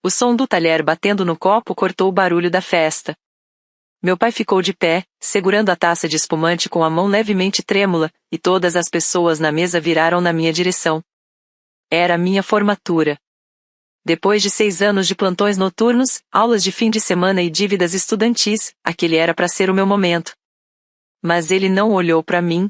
O som do talher batendo no copo cortou o barulho da festa. Meu pai ficou de pé, segurando a taça de espumante com a mão levemente trêmula, e todas as pessoas na mesa viraram na minha direção. Era a minha formatura. Depois de 6 anos de plantões noturnos, aulas de fim de semana e dívidas estudantis, aquele era para ser o meu momento. Mas ele não olhou para mim.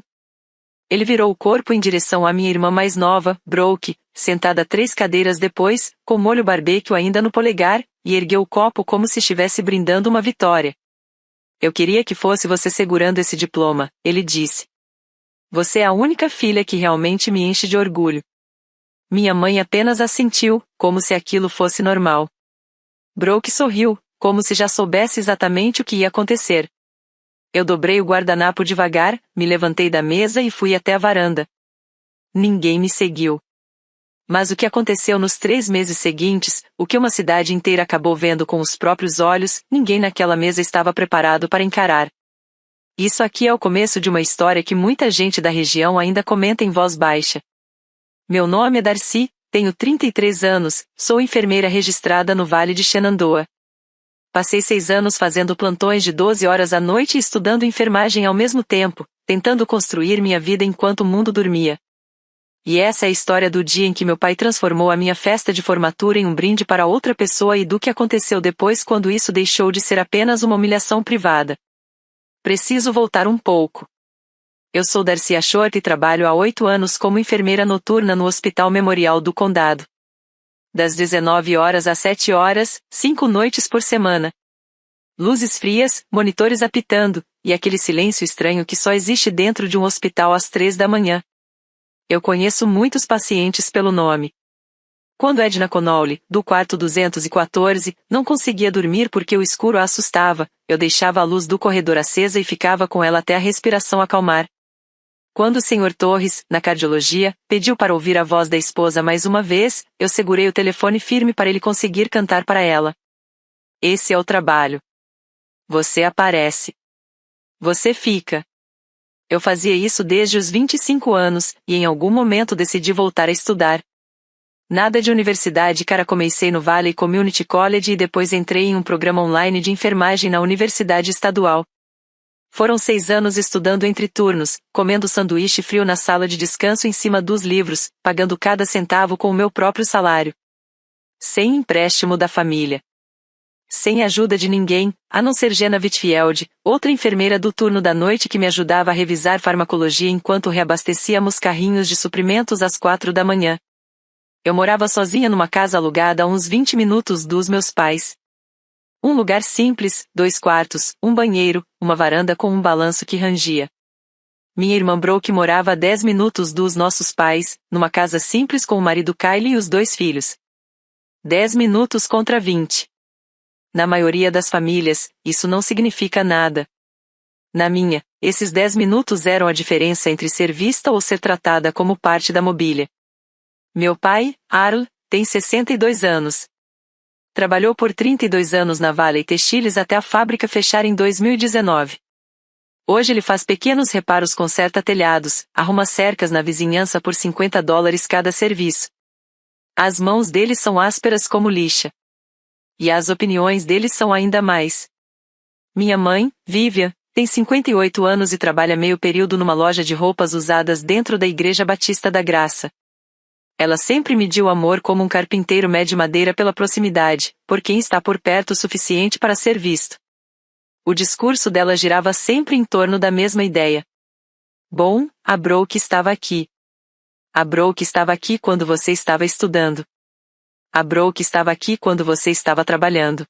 Ele virou o corpo em direção à minha irmã mais nova, Brooke, sentada 3 cadeiras depois, com molho barbecue ainda no polegar, e ergueu o copo como se estivesse brindando uma vitória. Eu queria que fosse você segurando esse diploma, ele disse. Você é a única filha que realmente me enche de orgulho. Minha mãe apenas assentiu, como se aquilo fosse normal. Brooke sorriu, como se já soubesse exatamente o que ia acontecer. Eu dobrei o guardanapo devagar, me levantei da mesa e fui até a varanda. Ninguém me seguiu. Mas o que aconteceu nos 3 meses seguintes, o que uma cidade inteira acabou vendo com os próprios olhos, ninguém naquela mesa estava preparado para encarar. Isso aqui é o começo de uma história que muita gente da região ainda comenta em voz baixa. Meu nome é Darcy, tenho 33 anos, sou enfermeira registrada no Vale de Shenandoah. Passei 6 anos fazendo plantões de 12 horas à noite e estudando enfermagem ao mesmo tempo, tentando construir minha vida enquanto o mundo dormia. E essa é a história do dia em que meu pai transformou a minha festa de formatura em um brinde para outra pessoa e do que aconteceu depois quando isso deixou de ser apenas uma humilhação privada. Preciso voltar um pouco. Eu sou Darcy Ashworth e trabalho há 8 anos como enfermeira noturna no Hospital Memorial do Condado. Das 19 horas às 7 horas, 5 noites por semana. Luzes frias, monitores apitando, e aquele silêncio estranho que só existe dentro de um hospital às 3 da manhã. Eu conheço muitos pacientes pelo nome. Quando Edna Connolly, do quarto 214, não conseguia dormir porque o escuro a assustava, eu deixava a luz do corredor acesa e ficava com ela até a respiração acalmar. Quando o Sr. Torres, na cardiologia, pediu para ouvir a voz da esposa mais uma vez, eu segurei o telefone firme para ele conseguir cantar para ela. Esse é o trabalho. Você aparece. Você fica. Eu fazia isso desde os 25 anos, e em algum momento decidi voltar a estudar. Nada de universidade, cara, comecei no Valley Community College e depois entrei em um programa online de enfermagem na Universidade Estadual. Foram 6 anos estudando entre turnos, comendo sanduíche frio na sala de descanso em cima dos livros, pagando cada centavo com o meu próprio salário. Sem empréstimo da família. Sem ajuda de ninguém, a não ser Jenna Whitfield, outra enfermeira do turno da noite que me ajudava a revisar farmacologia enquanto reabastecíamos carrinhos de suprimentos às 4 da manhã. Eu morava sozinha numa casa alugada a uns 20 minutos dos meus pais. Um lugar simples, 2 quartos, um banheiro, uma varanda com um balanço que rangia. Minha irmã Brooke morava a 10 minutos dos nossos pais, numa casa simples com o marido Kylie e os 2 filhos. 10 minutos contra 20. Na maioria das famílias, isso não significa nada. Na minha, esses 10 minutos eram a diferença entre ser vista ou ser tratada como parte da mobília. Meu pai, Arl, tem 62 anos. Trabalhou por 32 anos na Valley Textiles até a fábrica fechar em 2019. Hoje ele faz pequenos reparos, conserta telhados, arruma cercas na vizinhança por $50 cada serviço. As mãos dele são ásperas como lixa. E as opiniões dele são ainda mais. Minha mãe, Vivian, tem 58 anos e trabalha meio período numa loja de roupas usadas dentro da Igreja Batista da Graça. Ela sempre mediu o amor como um carpinteiro mede madeira pela proximidade, por quem está por perto o suficiente para ser visto. O discurso dela girava sempre em torno da mesma ideia. Bom, a Brooke estava aqui. A Brooke estava aqui quando você estava estudando. A Brooke estava aqui quando você estava trabalhando.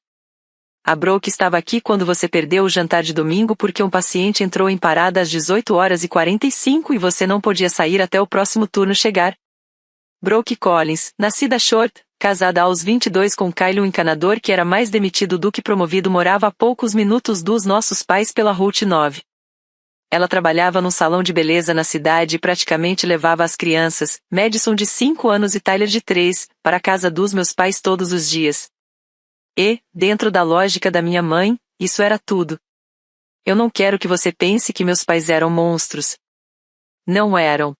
A Brooke estava aqui quando você perdeu o jantar de domingo porque um paciente entrou em parada às 18h45 e você não podia sair até o próximo turno chegar. Brooke Collins, nascida Short, casada aos 22 com Kyle, um encanador que era mais demitido do que promovido, morava a poucos minutos dos nossos pais pela Route 9. Ela trabalhava num salão de beleza na cidade e praticamente levava as crianças, Madison de 5 anos e Tyler de 3, para a casa dos meus pais todos os dias. E, dentro da lógica da minha mãe, isso era tudo. Eu não quero que você pense que meus pais eram monstros. Não eram.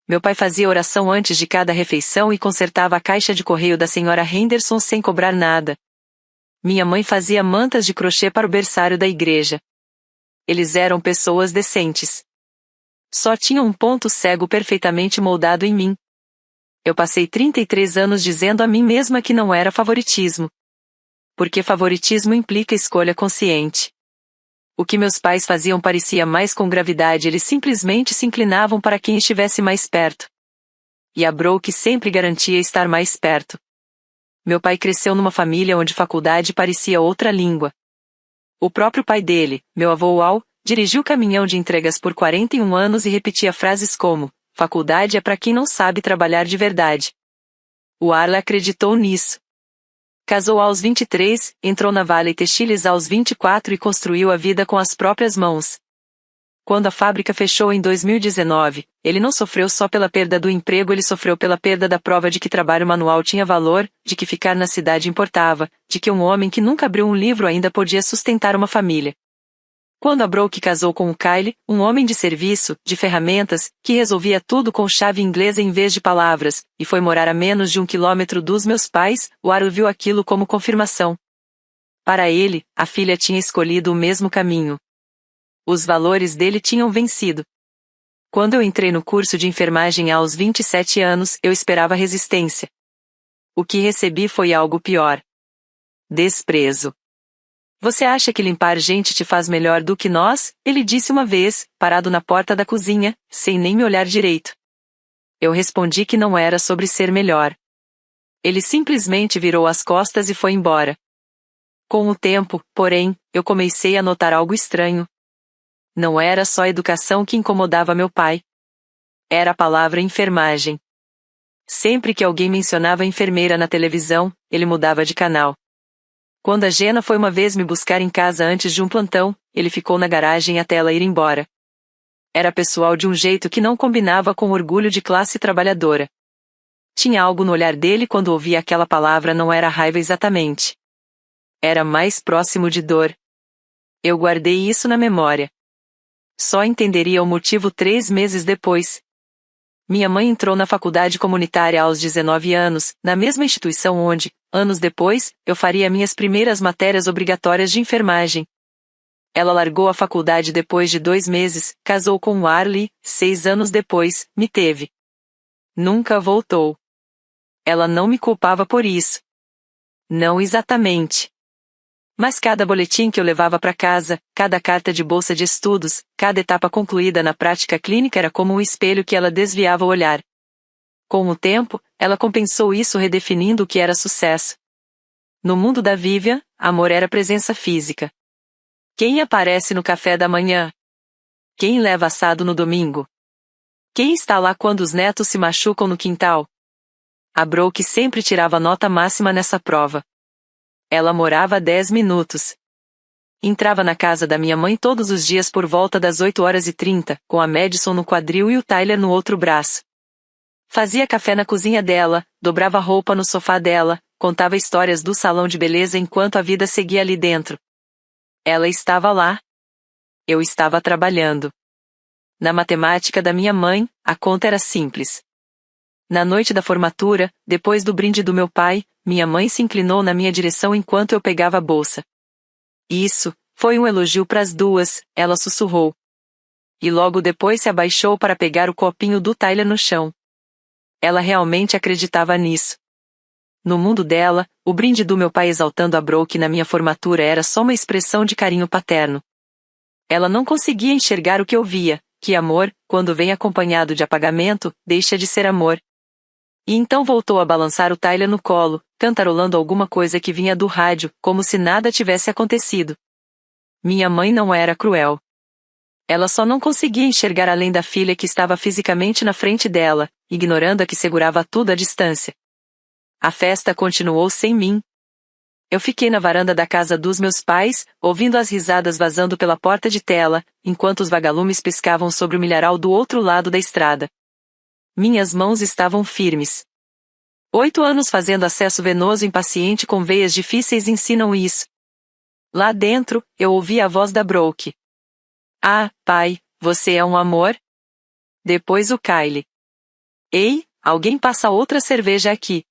Meu pai fazia oração antes de cada refeição e consertava a caixa de correio da senhora Henderson sem cobrar nada. Minha mãe fazia mantas de crochê para o berçário da igreja. Eles eram pessoas decentes. Só tinham um ponto cego perfeitamente moldado em mim. Eu passei 33 anos dizendo a mim mesma que não era favoritismo. Porque favoritismo implica escolha consciente. O que meus pais faziam parecia mais com gravidade, eles simplesmente se inclinavam para quem estivesse mais perto. E a Brooke sempre garantia estar mais perto. Meu pai cresceu numa família onde faculdade parecia outra língua. O próprio pai dele, meu avô Al, dirigiu caminhão de entregas por 41 anos e repetia frases como: faculdade é para quem não sabe trabalhar de verdade. O Arla acreditou nisso. Casou aos 23, entrou na Vale Textiles aos 24 e construiu a vida com as próprias mãos. Quando a fábrica fechou em 2019, ele não sofreu só pela perda do emprego, ele sofreu pela perda da prova de que trabalho manual tinha valor, de que ficar na cidade importava, de que um homem que nunca abriu um livro ainda podia sustentar uma família. Quando a Brooke casou com o Kyle, um homem de serviço, de ferramentas, que resolvia tudo com chave inglesa em vez de palavras, e foi morar a menos de 1 quilômetro dos meus pais, o Aro viu aquilo como confirmação. Para ele, a filha tinha escolhido o mesmo caminho. Os valores dele tinham vencido. Quando eu entrei no curso de enfermagem aos 27 anos, eu esperava resistência. O que recebi foi algo pior. Desprezo. Você acha que limpar gente te faz melhor do que nós? Ele disse uma vez, parado na porta da cozinha, sem nem me olhar direito. Eu respondi que não era sobre ser melhor. Ele simplesmente virou as costas e foi embora. Com o tempo, porém, eu comecei a notar algo estranho. Não era só a educação que incomodava meu pai. Era a palavra enfermagem. Sempre que alguém mencionava enfermeira na televisão, ele mudava de canal. Quando a Jenna foi uma vez me buscar em casa antes de um plantão, ele ficou na garagem até ela ir embora. Era pessoal de um jeito que não combinava com o orgulho de classe trabalhadora. Tinha algo no olhar dele quando ouvia aquela palavra, não era raiva exatamente. Era mais próximo de dor. Eu guardei isso na memória. Só entenderia o motivo 3 meses depois. Minha mãe entrou na faculdade comunitária aos 19 anos, na mesma instituição onde, anos depois, eu faria minhas primeiras matérias obrigatórias de enfermagem. Ela largou a faculdade depois de 2 meses, casou com o Arlie, 6 anos depois, me teve. Nunca voltou. Ela não me culpava por isso. Não exatamente. Mas cada boletim que eu levava para casa, cada carta de bolsa de estudos, cada etapa concluída na prática clínica era como um espelho que ela desviava o olhar. Com o tempo, ela compensou isso redefinindo o que era sucesso. No mundo da Vivian, amor era presença física. Quem aparece no café da manhã? Quem leva assado no domingo? Quem está lá quando os netos se machucam no quintal? A Brooke sempre tirava nota máxima nessa prova. Ela morava a 10 minutos. Entrava na casa da minha mãe todos os dias por volta das 8h30, com a Madison no quadril e o Tyler no outro braço. Fazia café na cozinha dela, dobrava roupa no sofá dela, contava histórias do salão de beleza enquanto a vida seguia ali dentro. Ela estava lá. Eu estava trabalhando. Na matemática da minha mãe, a conta era simples. Na noite da formatura, depois do brinde do meu pai, minha mãe se inclinou na minha direção enquanto eu pegava a bolsa. Isso, foi um elogio para as duas, ela sussurrou. E logo depois se abaixou para pegar o copinho do Tyler no chão. Ela realmente acreditava nisso. No mundo dela, o brinde do meu pai exaltando a Brooke na minha formatura era só uma expressão de carinho paterno. Ela não conseguia enxergar o que eu via, que amor, quando vem acompanhado de apagamento, deixa de ser amor. E então voltou a balançar o Tyler no colo, cantarolando alguma coisa que vinha do rádio, como se nada tivesse acontecido. Minha mãe não era cruel. Ela só não conseguia enxergar além da filha que estava fisicamente na frente dela, ignorando a que segurava tudo à distância. A festa continuou sem mim. Eu fiquei na varanda da casa dos meus pais, ouvindo as risadas vazando pela porta de tela, enquanto os vagalumes pescavam sobre o milharal do outro lado da estrada. Minhas mãos estavam firmes. 8 anos fazendo acesso venoso em paciente com veias difíceis ensinam isso. Lá dentro, eu ouvi a voz da Brooke. Ah, pai, você é um amor? Depois o Kyle. Ei, alguém passa outra cerveja aqui.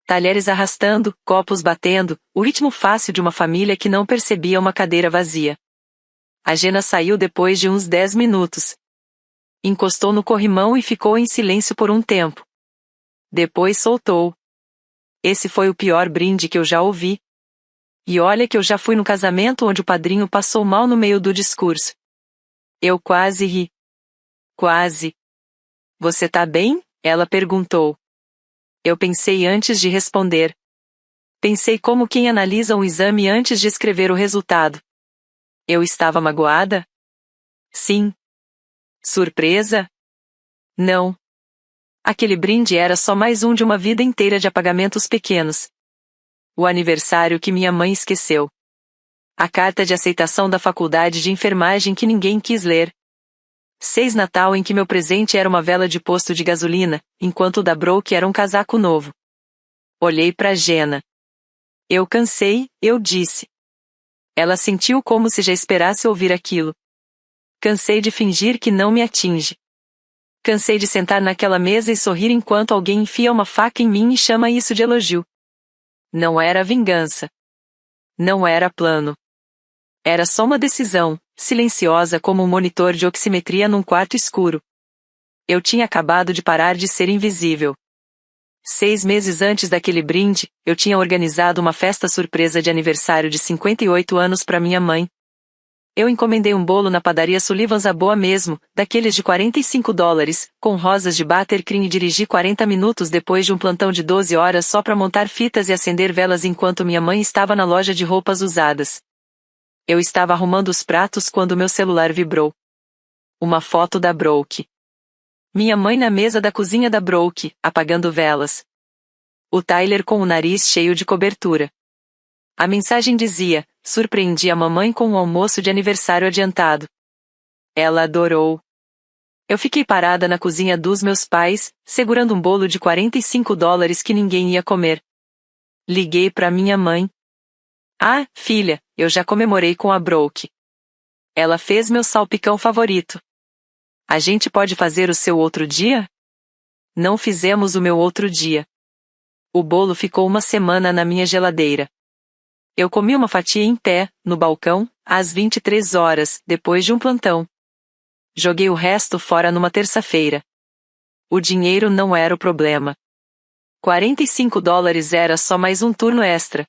Talheres arrastando, copos batendo, o ritmo fácil de uma família que não percebia uma cadeira vazia. A Gena saiu depois de uns 10 minutos. Encostou no corrimão e ficou em silêncio por um tempo. Depois soltou. Esse foi o pior brinde que eu já ouvi. E olha que eu já fui no casamento onde o padrinho passou mal no meio do discurso. Eu quase ri. Quase. Você tá bem? Ela perguntou. Eu pensei antes de responder. Pensei como quem analisa um exame antes de escrever o resultado. Eu estava magoada? Sim. Surpresa? Não. Aquele brinde era só mais um de uma vida inteira de apagamentos pequenos. O aniversário que minha mãe esqueceu. A carta de aceitação da faculdade de enfermagem que ninguém quis ler. 6 Natal em que meu presente era uma vela de posto de gasolina, enquanto o da Broke era um casaco novo. Olhei para Gena. Eu cansei, eu disse. Ela sentiu como se já esperasse ouvir aquilo. Cansei de fingir que não me atinge. Cansei de sentar naquela mesa e sorrir enquanto alguém enfia uma faca em mim e chama isso de elogio. Não era vingança. Não era plano. Era só uma decisão, silenciosa como um monitor de oximetria num quarto escuro. Eu tinha acabado de parar de ser invisível. 6 meses antes daquele brinde, eu tinha organizado uma festa surpresa de aniversário de 58 anos para minha mãe. Eu encomendei um bolo na padaria Sullivan's à boa mesmo, daqueles de $45, com rosas de buttercream e dirigi 40 minutos depois de um plantão de 12 horas só para montar fitas e acender velas enquanto minha mãe estava na loja de roupas usadas. Eu estava arrumando os pratos quando meu celular vibrou. Uma foto da Broke. Minha mãe na mesa da cozinha da Broke, apagando velas. O Tyler com o nariz cheio de cobertura. A mensagem dizia: surpreendi a mamãe com um almoço de aniversário adiantado. Ela adorou. Eu fiquei parada na cozinha dos meus pais, segurando um bolo de $45 que ninguém ia comer. Liguei para minha mãe. Ah, filha, eu já comemorei com a Broke. Ela fez meu salpicão favorito. A gente pode fazer o seu outro dia? Não fizemos o meu outro dia. O bolo ficou uma semana na minha geladeira. Eu comi uma fatia em pé, no balcão, às 23 horas, depois de um plantão. Joguei o resto fora numa terça-feira. O dinheiro não era o problema. $45 era só mais um turno extra.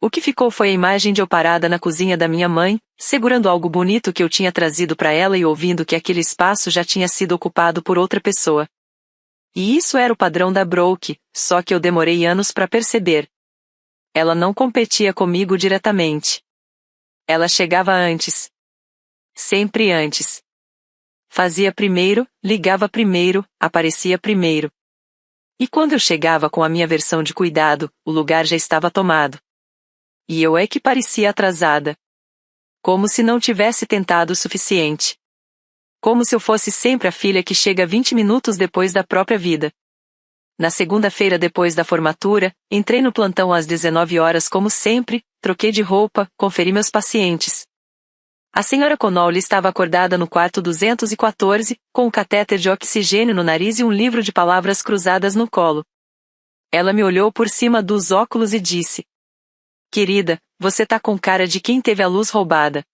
O que ficou foi a imagem de eu parada na cozinha da minha mãe, segurando algo bonito que eu tinha trazido para ela e ouvindo que aquele espaço já tinha sido ocupado por outra pessoa. E isso era o padrão da Broke, só que eu demorei anos para perceber. Ela não competia comigo diretamente. Ela chegava antes. Sempre antes. Fazia primeiro, ligava primeiro, aparecia primeiro. E quando eu chegava com a minha versão de cuidado, o lugar já estava tomado. E eu é que parecia atrasada. Como se não tivesse tentado o suficiente. Como se eu fosse sempre a filha que chega 20 minutos depois da própria vida. Na segunda-feira depois da formatura, entrei no plantão às 19 horas como sempre, troquei de roupa, conferi meus pacientes. A senhora Connolly estava acordada no quarto 214, com o catéter de oxigênio no nariz e um livro de palavras cruzadas no colo. Ela me olhou por cima dos óculos e disse: Querida, você tá com cara de quem teve a luz roubada.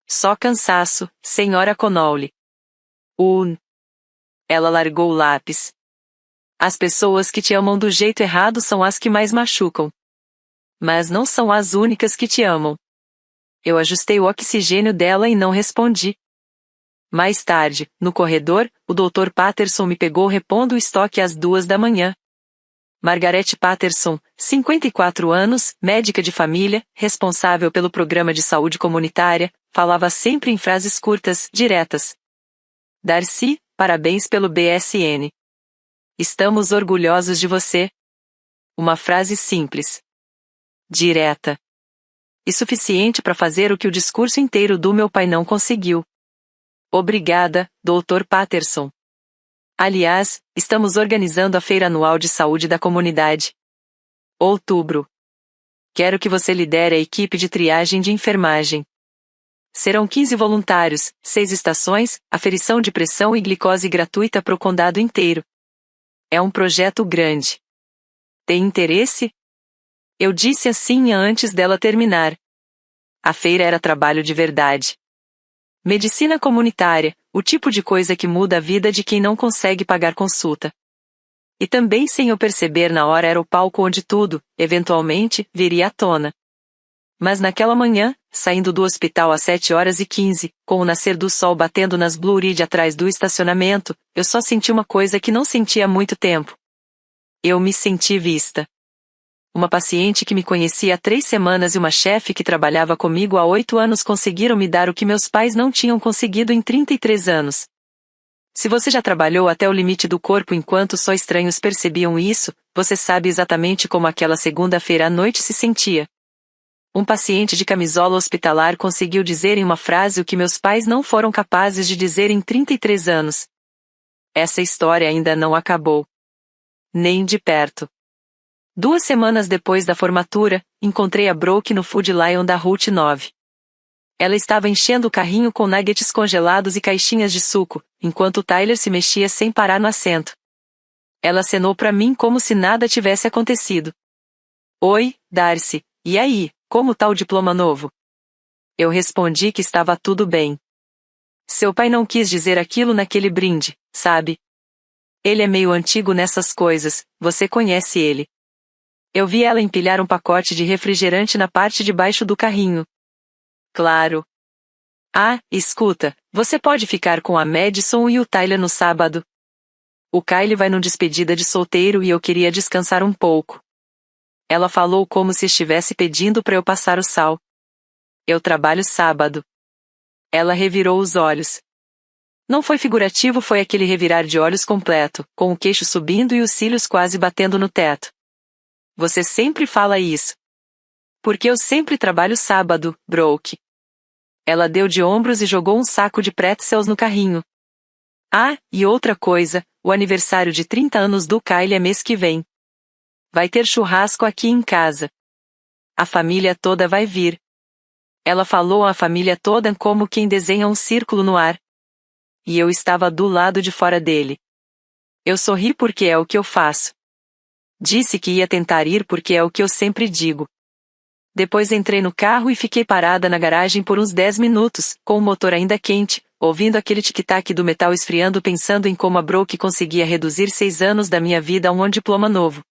Só cansaço, senhora Connolly. Ela largou o lápis. As pessoas que te amam do jeito errado são as que mais machucam. Mas não são as únicas que te amam. Eu ajustei o oxigênio dela e não respondi. Mais tarde, no corredor, o Dr. Patterson me pegou repondo o estoque às 2 da manhã. Margaret Patterson, 54 anos, médica de família, responsável pelo programa de saúde comunitária, falava sempre em frases curtas, diretas. Darcy, parabéns pelo BSN. Estamos orgulhosos de você. Uma frase simples. Direta. E suficiente para fazer o que o discurso inteiro do meu pai não conseguiu. Obrigada, Dr. Patterson. Aliás, estamos organizando a Feira Anual de Saúde da Comunidade. Outubro. Quero que você lidere a equipe de triagem de enfermagem. Serão 15 voluntários, 6 estações, aferição de pressão e glicose gratuita para o condado inteiro. É um projeto grande. Tem interesse? Eu disse assim antes dela terminar. A feira era trabalho de verdade. Medicina comunitária, o tipo de coisa que muda a vida de quem não consegue pagar consulta. E também sem eu perceber na hora era o palco onde tudo, eventualmente, viria à tona. Mas naquela manhã, saindo do hospital às 7h15, com o nascer do sol batendo nas Blue Ridge atrás do estacionamento, eu só senti uma coisa que não sentia há muito tempo. Eu me senti vista. Uma paciente que me conhecia há 3 semanas e uma chefe que trabalhava comigo há 8 anos conseguiram me dar o que meus pais não tinham conseguido em 33 anos. Se você já trabalhou até o limite do corpo enquanto só estranhos percebiam isso, você sabe exatamente como aquela segunda-feira à noite se sentia. Um paciente de camisola hospitalar conseguiu dizer em uma frase o que meus pais não foram capazes de dizer em 33 anos. Essa história ainda não acabou. Nem de perto. 2 semanas depois da formatura, encontrei a Brooke no Food Lion da Route 9. Ela estava enchendo o carrinho com nuggets congelados e caixinhas de suco, enquanto Tyler se mexia sem parar no assento. Ela acenou para mim como se nada tivesse acontecido. Oi, Darcy, e aí, como tá o diploma novo? Eu respondi que estava tudo bem. Seu pai não quis dizer aquilo naquele brinde, sabe? Ele é meio antigo nessas coisas, você conhece ele. Eu vi ela empilhar um pacote de refrigerante na parte de baixo do carrinho. Claro. Ah, escuta, você pode ficar com a Madison e o Tyler no sábado. O Kyle vai num despedida de solteiro e eu queria descansar um pouco. Ela falou como se estivesse pedindo para eu passar o sal. Eu trabalho sábado. Ela revirou os olhos. Não foi figurativo, foi aquele revirar de olhos completo, com o queixo subindo e os cílios quase batendo no teto. Você sempre fala isso. Porque eu sempre trabalho sábado, Brooke. Ela deu de ombros e jogou um saco de pretzels no carrinho. Ah, e outra coisa, o aniversário de 30 anos do Kyle é mês que vem. Vai ter churrasco aqui em casa. A família toda vai vir. Ela falou a família toda como quem desenha um círculo no ar. E eu estava do lado de fora dele. Eu sorri porque é o que eu faço. Disse que ia tentar ir porque é o que eu sempre digo. Depois entrei no carro e fiquei parada na garagem por uns 10 minutos, com o motor ainda quente, ouvindo aquele tic-tac do metal esfriando, pensando em como a Brooke conseguia reduzir 6 anos da minha vida a um diploma novo.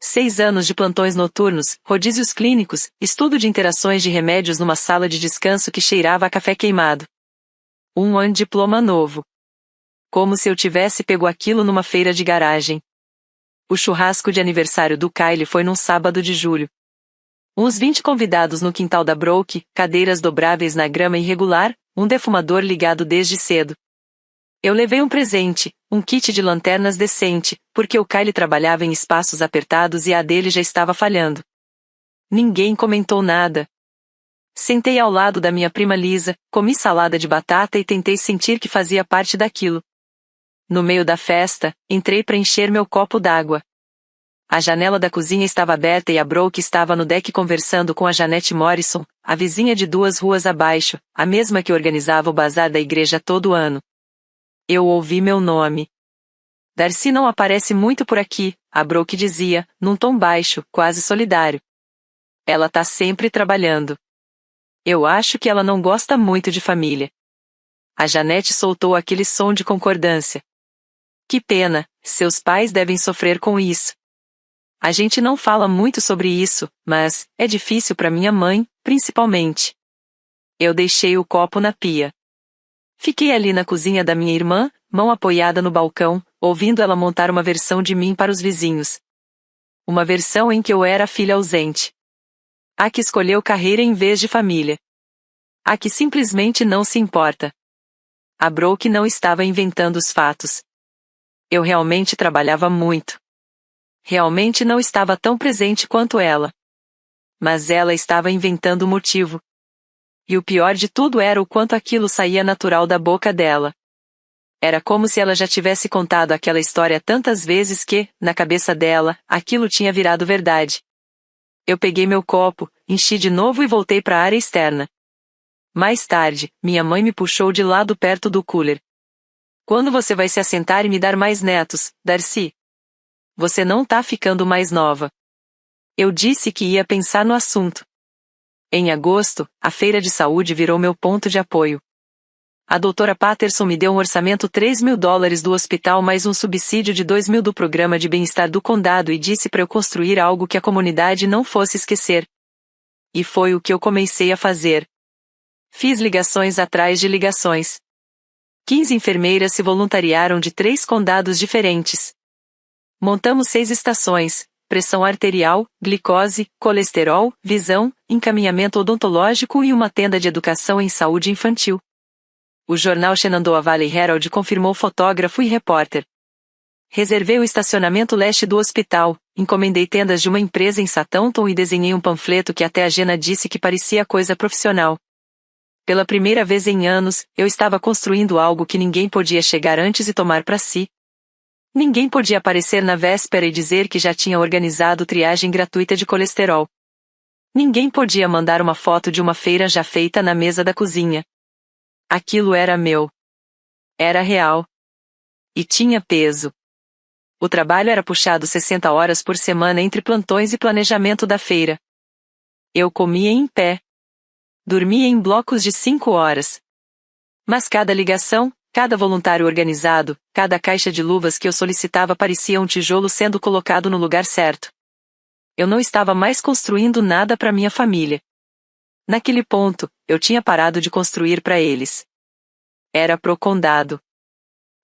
6 anos de plantões noturnos, rodízios clínicos, estudo de interações de remédios numa sala de descanso que cheirava a café queimado. Um diploma novo. Como se eu tivesse pego aquilo numa feira de garagem. O churrasco de aniversário do Kyle foi num sábado de julho. Uns 20 convidados no quintal da Brooke, cadeiras dobráveis na grama irregular, um defumador ligado desde cedo. Eu levei um presente, um kit de lanternas decente, porque o Kyle trabalhava em espaços apertados e a dele já estava falhando. Ninguém comentou nada. Sentei ao lado da minha prima Lisa, comi salada de batata e tentei sentir que fazia parte daquilo. No meio da festa, entrei para encher meu copo d'água. A janela da cozinha estava aberta e a Brooke estava no deck conversando com a Janete Morrison, a vizinha de 2 ruas abaixo, a mesma que organizava o bazar da igreja todo ano. Eu ouvi meu nome. Darcy não aparece muito por aqui, a Brooke dizia, num tom baixo, quase solidário. Ela tá sempre trabalhando. Eu acho que ela não gosta muito de família. A Janete soltou aquele som de concordância. Que pena, seus pais devem sofrer com isso. A gente não fala muito sobre isso, mas é difícil para minha mãe, principalmente. Eu deixei o copo na pia. Fiquei ali na cozinha da minha irmã, mão apoiada no balcão, ouvindo ela montar uma versão de mim para os vizinhos. Uma versão em que eu era a filha ausente. A que escolheu carreira em vez de família. A que simplesmente não se importa. A Brooke não estava inventando os fatos. Eu realmente trabalhava muito. Realmente não estava tão presente quanto ela. Mas ela estava inventando o motivo. E o pior de tudo era o quanto aquilo saía natural da boca dela. Era como se ela já tivesse contado aquela história tantas vezes que, na cabeça dela, aquilo tinha virado verdade. Eu peguei meu copo, enchi de novo e voltei para a área externa. Mais tarde, minha mãe me puxou de lado perto do cooler. Quando você vai se assentar e me dar mais netos, Darcy? você não tá ficando mais nova. Eu disse que ia pensar no assunto. Em agosto, a feira de saúde virou meu ponto de apoio. A doutora Patterson me deu um orçamento $3.000 do hospital mais um subsídio de $2.000 do programa de bem-estar do condado e disse para eu construir algo que a comunidade não fosse esquecer. E foi o que eu comecei a fazer. Fiz ligações atrás de ligações. 15 enfermeiras se voluntariaram de 3 condados diferentes. Montamos 6 estações: pressão arterial, glicose, colesterol, visão, encaminhamento odontológico e uma tenda de educação em saúde infantil. O jornal Shenandoah Valley Herald confirmou fotógrafo e repórter. Reservei o estacionamento leste do hospital, encomendei tendas de uma empresa em Satanton e desenhei um panfleto que até a Jenna disse que parecia coisa profissional. Pela primeira vez em anos, eu estava construindo algo que ninguém podia chegar antes e tomar para si. Ninguém podia aparecer na véspera e dizer que já tinha organizado triagem gratuita de colesterol. Ninguém podia mandar uma foto de uma feira já feita na mesa da cozinha. Aquilo era meu. Era real. E tinha peso. O trabalho era puxado 60 horas por semana entre plantões e planejamento da feira. Eu comia em pé. Dormia em blocos de 5 horas. Mas cada ligação, cada voluntário organizado, cada caixa de luvas que eu solicitava parecia um tijolo sendo colocado no lugar certo. Eu não estava mais construindo nada para minha família. Naquele ponto, eu tinha parado de construir para eles. Era pro condado.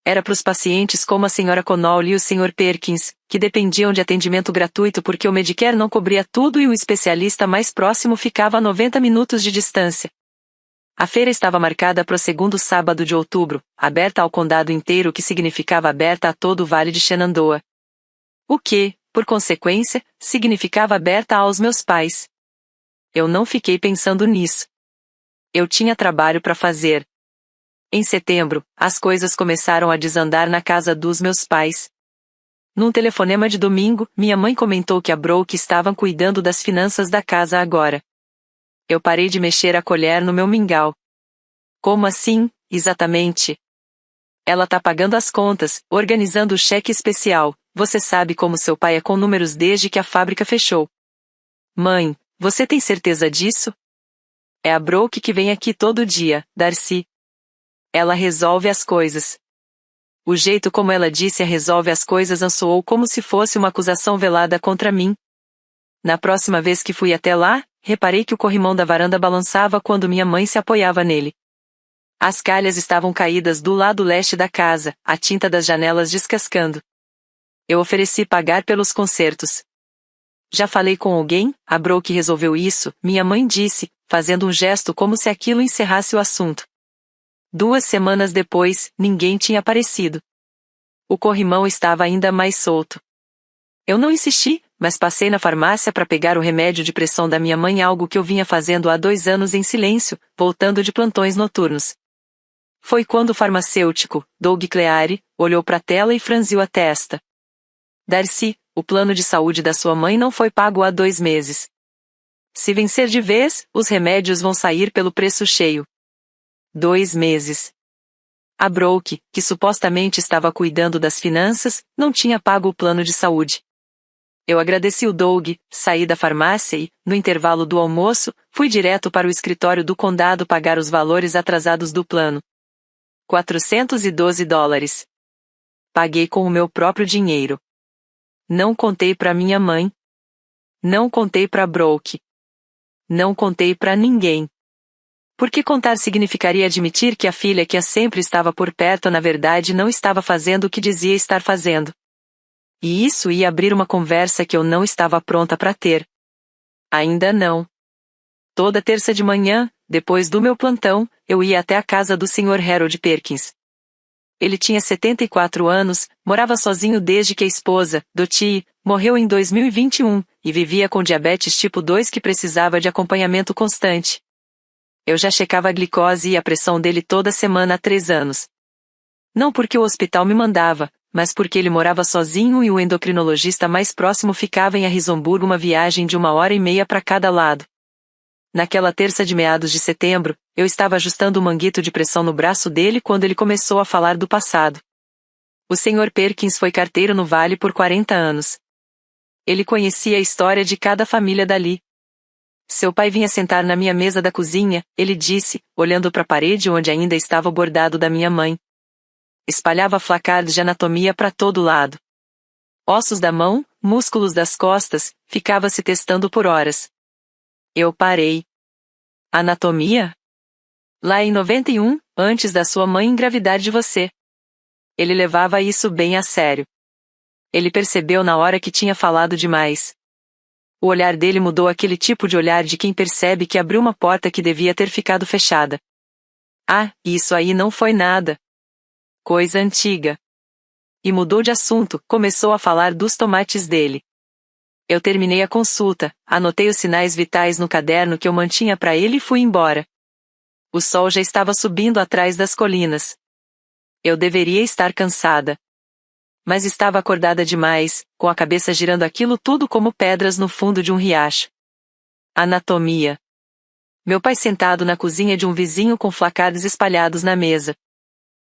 Era para os pacientes como a Sra. Connolly e o Sr. Perkins, que dependiam de atendimento gratuito porque o Medicare não cobria tudo e o especialista mais próximo ficava a 90 minutos de distância. A feira estava marcada para o segundo sábado de outubro, aberta ao condado inteiro, o que significava aberta a todo o Vale de Shenandoah. O que, por consequência, significava aberta aos meus pais. Eu não fiquei pensando nisso. Eu tinha trabalho para fazer. Em setembro, as coisas começaram a desandar na casa dos meus pais. Num telefonema de domingo, minha mãe comentou que a Brooke estava cuidando das finanças da casa agora. Eu parei de mexer a colher no meu mingau. Como assim, exatamente? Ela tá pagando as contas, organizando o cheque especial. Você sabe como seu pai é com números desde que a fábrica fechou. Mãe, você tem certeza disso? É a Brooke que vem aqui todo dia, Darcy. Ela resolve as coisas. O jeito como ela disse resolve as coisas soou como se fosse uma acusação velada contra mim. Na próxima vez que fui até lá, reparei que o corrimão da varanda balançava quando minha mãe se apoiava nele. As calhas estavam caídas do lado leste da casa, a tinta das janelas descascando. Eu ofereci pagar pelos consertos. Já falei com alguém? A Brooke resolveu isso, minha mãe disse, fazendo um gesto como se aquilo encerrasse o assunto. 2 semanas depois, ninguém tinha aparecido. O corrimão estava ainda mais solto. Eu não insisti, mas passei na farmácia para pegar o remédio de pressão da minha mãe, algo que eu vinha fazendo há 2 anos em silêncio, voltando de plantões noturnos. Foi quando o farmacêutico, Doug Cleary, olhou para a tela e franziu a testa. Darcy, o plano de saúde da sua mãe não foi pago há 2 meses. Se vencer de vez, os remédios vão sair pelo preço cheio. 2 meses. A Brooke, que supostamente estava cuidando das finanças, não tinha pago o plano de saúde. Eu agradeci o Doug, saí da farmácia e, no intervalo do almoço, fui direto para o escritório do condado pagar os valores atrasados do plano. $412. Paguei com o meu próprio dinheiro. Não contei para minha mãe. Não contei para Brooke. Não contei para ninguém. Porque contar significaria admitir que a filha que sempre estava por perto na verdade não estava fazendo o que dizia estar fazendo. E isso ia abrir uma conversa que eu não estava pronta para ter. Ainda não. Toda terça de manhã, depois do meu plantão, eu ia até a casa do Sr. Harold Perkins. Ele tinha 74 anos, morava sozinho desde que a esposa, Dottie, morreu em 2021, e vivia com diabetes tipo 2 que precisava de acompanhamento constante. Eu já checava a glicose e a pressão dele toda semana há 3 anos. Não porque o hospital me mandava, mas porque ele morava sozinho e o endocrinologista mais próximo ficava em Harrisonburg, uma viagem de 1h30 para cada lado. Naquela terça de meados de setembro, eu estava ajustando o manguito de pressão no braço dele quando ele começou a falar do passado. O Sr. Perkins foi carteiro no Vale por 40 anos. Ele conhecia a história de cada família dali. Seu pai vinha sentar na minha mesa da cozinha, ele disse, olhando para a parede onde ainda estava o bordado da minha mãe. Espalhava placards de anatomia para todo lado. Ossos da mão, músculos das costas, ficava se testando por horas. Eu parei. Anatomia? Lá em 91, antes da sua mãe engravidar de você. Ele levava isso bem a sério. Ele percebeu na hora que tinha falado demais. O olhar dele mudou, aquele tipo de olhar de quem percebe que abriu uma porta que devia ter ficado fechada. Ah, isso aí não foi nada. Coisa antiga. E mudou de assunto, começou a falar dos tomates dele. Eu terminei a consulta, anotei os sinais vitais no caderno que eu mantinha para ele e fui embora. O sol já estava subindo atrás das colinas. Eu deveria estar cansada. Mas estava acordada demais, com a cabeça girando aquilo tudo como pedras no fundo de um riacho. Anatomia. Meu pai sentado na cozinha de um vizinho com placards espalhados na mesa.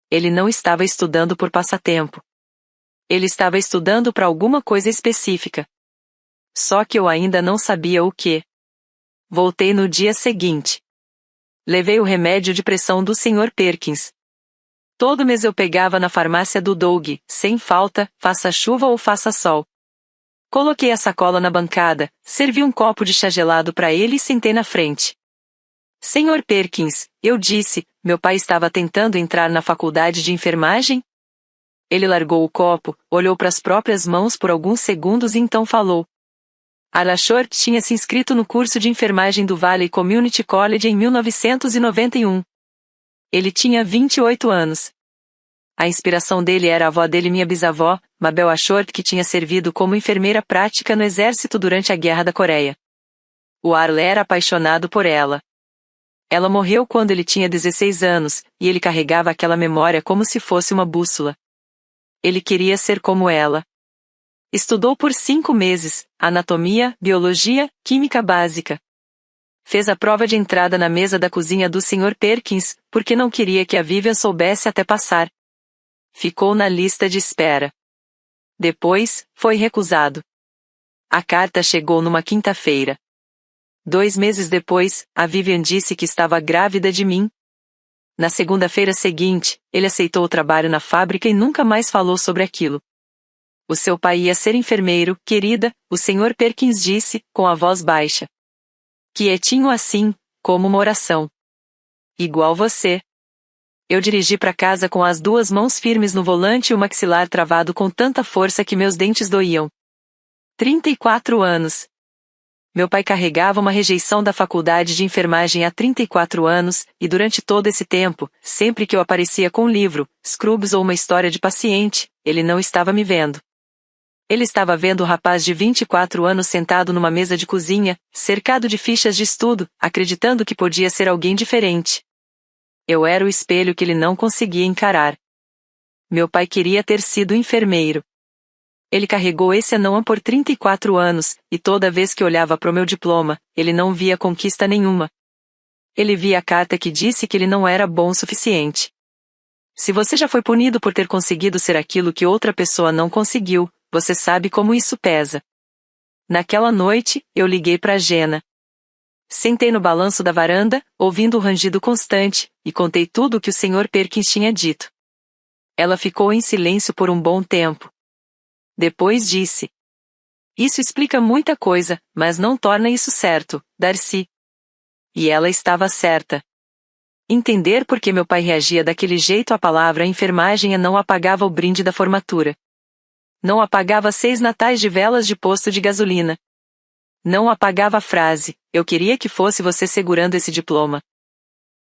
Ele não estava estudando por passatempo. Ele estava estudando para alguma coisa específica. Só que eu ainda não sabia o que. Voltei no dia seguinte. Levei o remédio de pressão do Sr. Perkins. Todo mês eu pegava na farmácia do Doug, sem falta, faça chuva ou faça sol. Coloquei a sacola na bancada, servi um copo de chá gelado para ele e sentei na frente. Sr. Perkins, eu disse, meu pai estava tentando entrar na faculdade de enfermagem? Ele largou o copo, olhou para as próprias mãos por alguns segundos e então falou. Arashort tinha se inscrito no curso de enfermagem do Valley Community College em 1991. Ele tinha 28 anos. A inspiração dele era a avó dele, minha bisavó, Mabel Ashort, que tinha servido como enfermeira prática no exército durante a Guerra da Coreia. O Arle era apaixonado por ela. Ela morreu quando ele tinha 16 anos, e ele carregava aquela memória como se fosse uma bússola. Ele queria ser como ela. Estudou por 5 meses, anatomia, biologia, química básica. Fez a prova de entrada na mesa da cozinha do Sr. Perkins, porque não queria que a Vivian soubesse até passar. Ficou na lista de espera. Depois, foi recusado. A carta chegou numa quinta-feira. 2 meses depois, a Vivian disse que estava grávida de mim. Na segunda-feira seguinte, ele aceitou o trabalho na fábrica e nunca mais falou sobre aquilo. O seu pai ia ser enfermeiro, querida, o Sr. Perkins disse, com a voz baixa. Quietinho assim, como uma oração. Igual você. Eu dirigi para casa com as 2 mãos firmes no volante e o maxilar travado com tanta força que meus dentes doíam. 34 anos. Meu pai carregava uma rejeição da faculdade de enfermagem há 34 anos, e durante todo esse tempo, sempre que eu aparecia com um livro, Scrubs ou uma história de paciente, ele não estava me vendo. Ele estava vendo o rapaz de 24 anos sentado numa mesa de cozinha, cercado de fichas de estudo, acreditando que podia ser alguém diferente. Eu era o espelho que ele não conseguia encarar. Meu pai queria ter sido enfermeiro. Ele carregou esse anão por 34 anos, e toda vez que olhava para o meu diploma, ele não via conquista nenhuma. Ele via a carta que disse que ele não era bom o suficiente. Se você já foi punido por ter conseguido ser aquilo que outra pessoa não conseguiu, você sabe como isso pesa. Naquela noite, eu liguei para Jenna. Sentei no balanço da varanda, ouvindo o rangido constante, e contei tudo o que o Sr. Perkins tinha dito. Ela ficou em silêncio por um bom tempo. Depois disse. Isso explica muita coisa, mas não torna isso certo, Darcy. E ela estava certa. Entender por que meu pai reagia daquele jeito à palavra enfermagem não apagava o brinde da formatura. Não apagava 6 natais de velas de posto de gasolina. Não apagava a frase, eu queria que fosse você segurando esse diploma.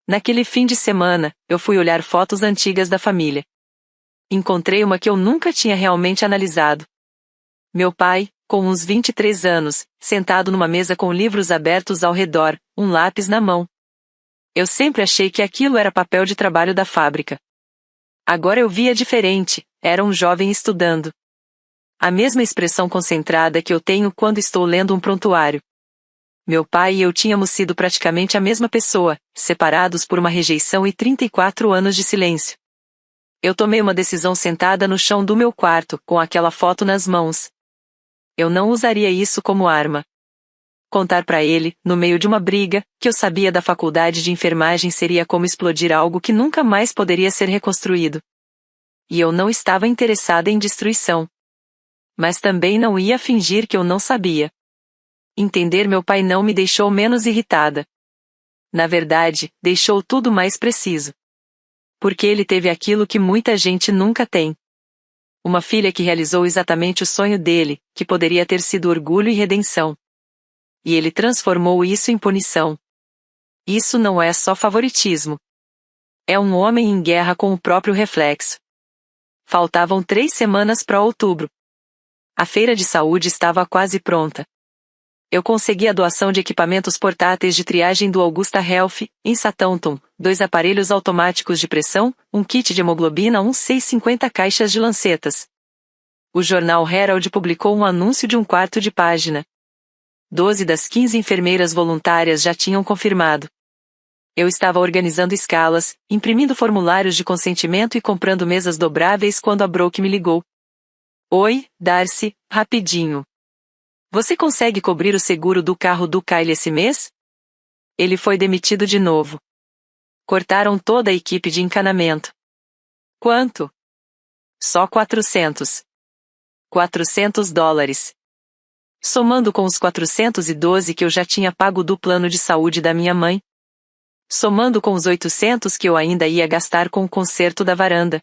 Naquele fim de semana, eu fui olhar fotos antigas da família. Encontrei uma que eu nunca tinha realmente analisado. Meu pai, com uns 23 anos, sentado numa mesa com livros abertos ao redor, um lápis na mão. Eu sempre achei que aquilo era papel de trabalho da fábrica. Agora eu via diferente, era um jovem estudando. A mesma expressão concentrada que eu tenho quando estou lendo um prontuário. Meu pai e eu tínhamos sido praticamente a mesma pessoa, separados por uma rejeição e 34 anos de silêncio. Eu tomei uma decisão sentada no chão do meu quarto, com aquela foto nas mãos. Eu não usaria isso como arma. Contar para ele, no meio de uma briga, que eu sabia da faculdade de enfermagem seria como explodir algo que nunca mais poderia ser reconstruído. E eu não estava interessada em destruição. Mas também não ia fingir que eu não sabia. Entender meu pai não me deixou menos irritada. Na verdade, deixou tudo mais preciso. Porque ele teve aquilo que muita gente nunca tem. Uma filha que realizou exatamente o sonho dele, que poderia ter sido orgulho e redenção. E ele transformou isso em punição. Isso não é só favoritismo. É um homem em guerra com o próprio reflexo. Faltavam 3 semanas para outubro. A feira de saúde estava quase pronta. Eu consegui a doação de equipamentos portáteis de triagem do Augusta Health, em Southampton, 2 aparelhos automáticos de pressão, um kit de hemoglobina, 650 caixas de lancetas. O jornal Herald publicou um anúncio de um quarto de página. 12 das 15 enfermeiras voluntárias já tinham confirmado. Eu estava organizando escalas, imprimindo formulários de consentimento e comprando mesas dobráveis quando a Brooke me ligou. Oi, Darcy, rapidinho. Você consegue cobrir o seguro do carro do Kyle esse mês? Ele foi demitido de novo. Cortaram toda a equipe de encanamento. Quanto? Só 400. $400. Somando com os 412 que eu já tinha pago do plano de saúde da minha mãe. Somando com os 800 que eu ainda ia gastar com o conserto da varanda.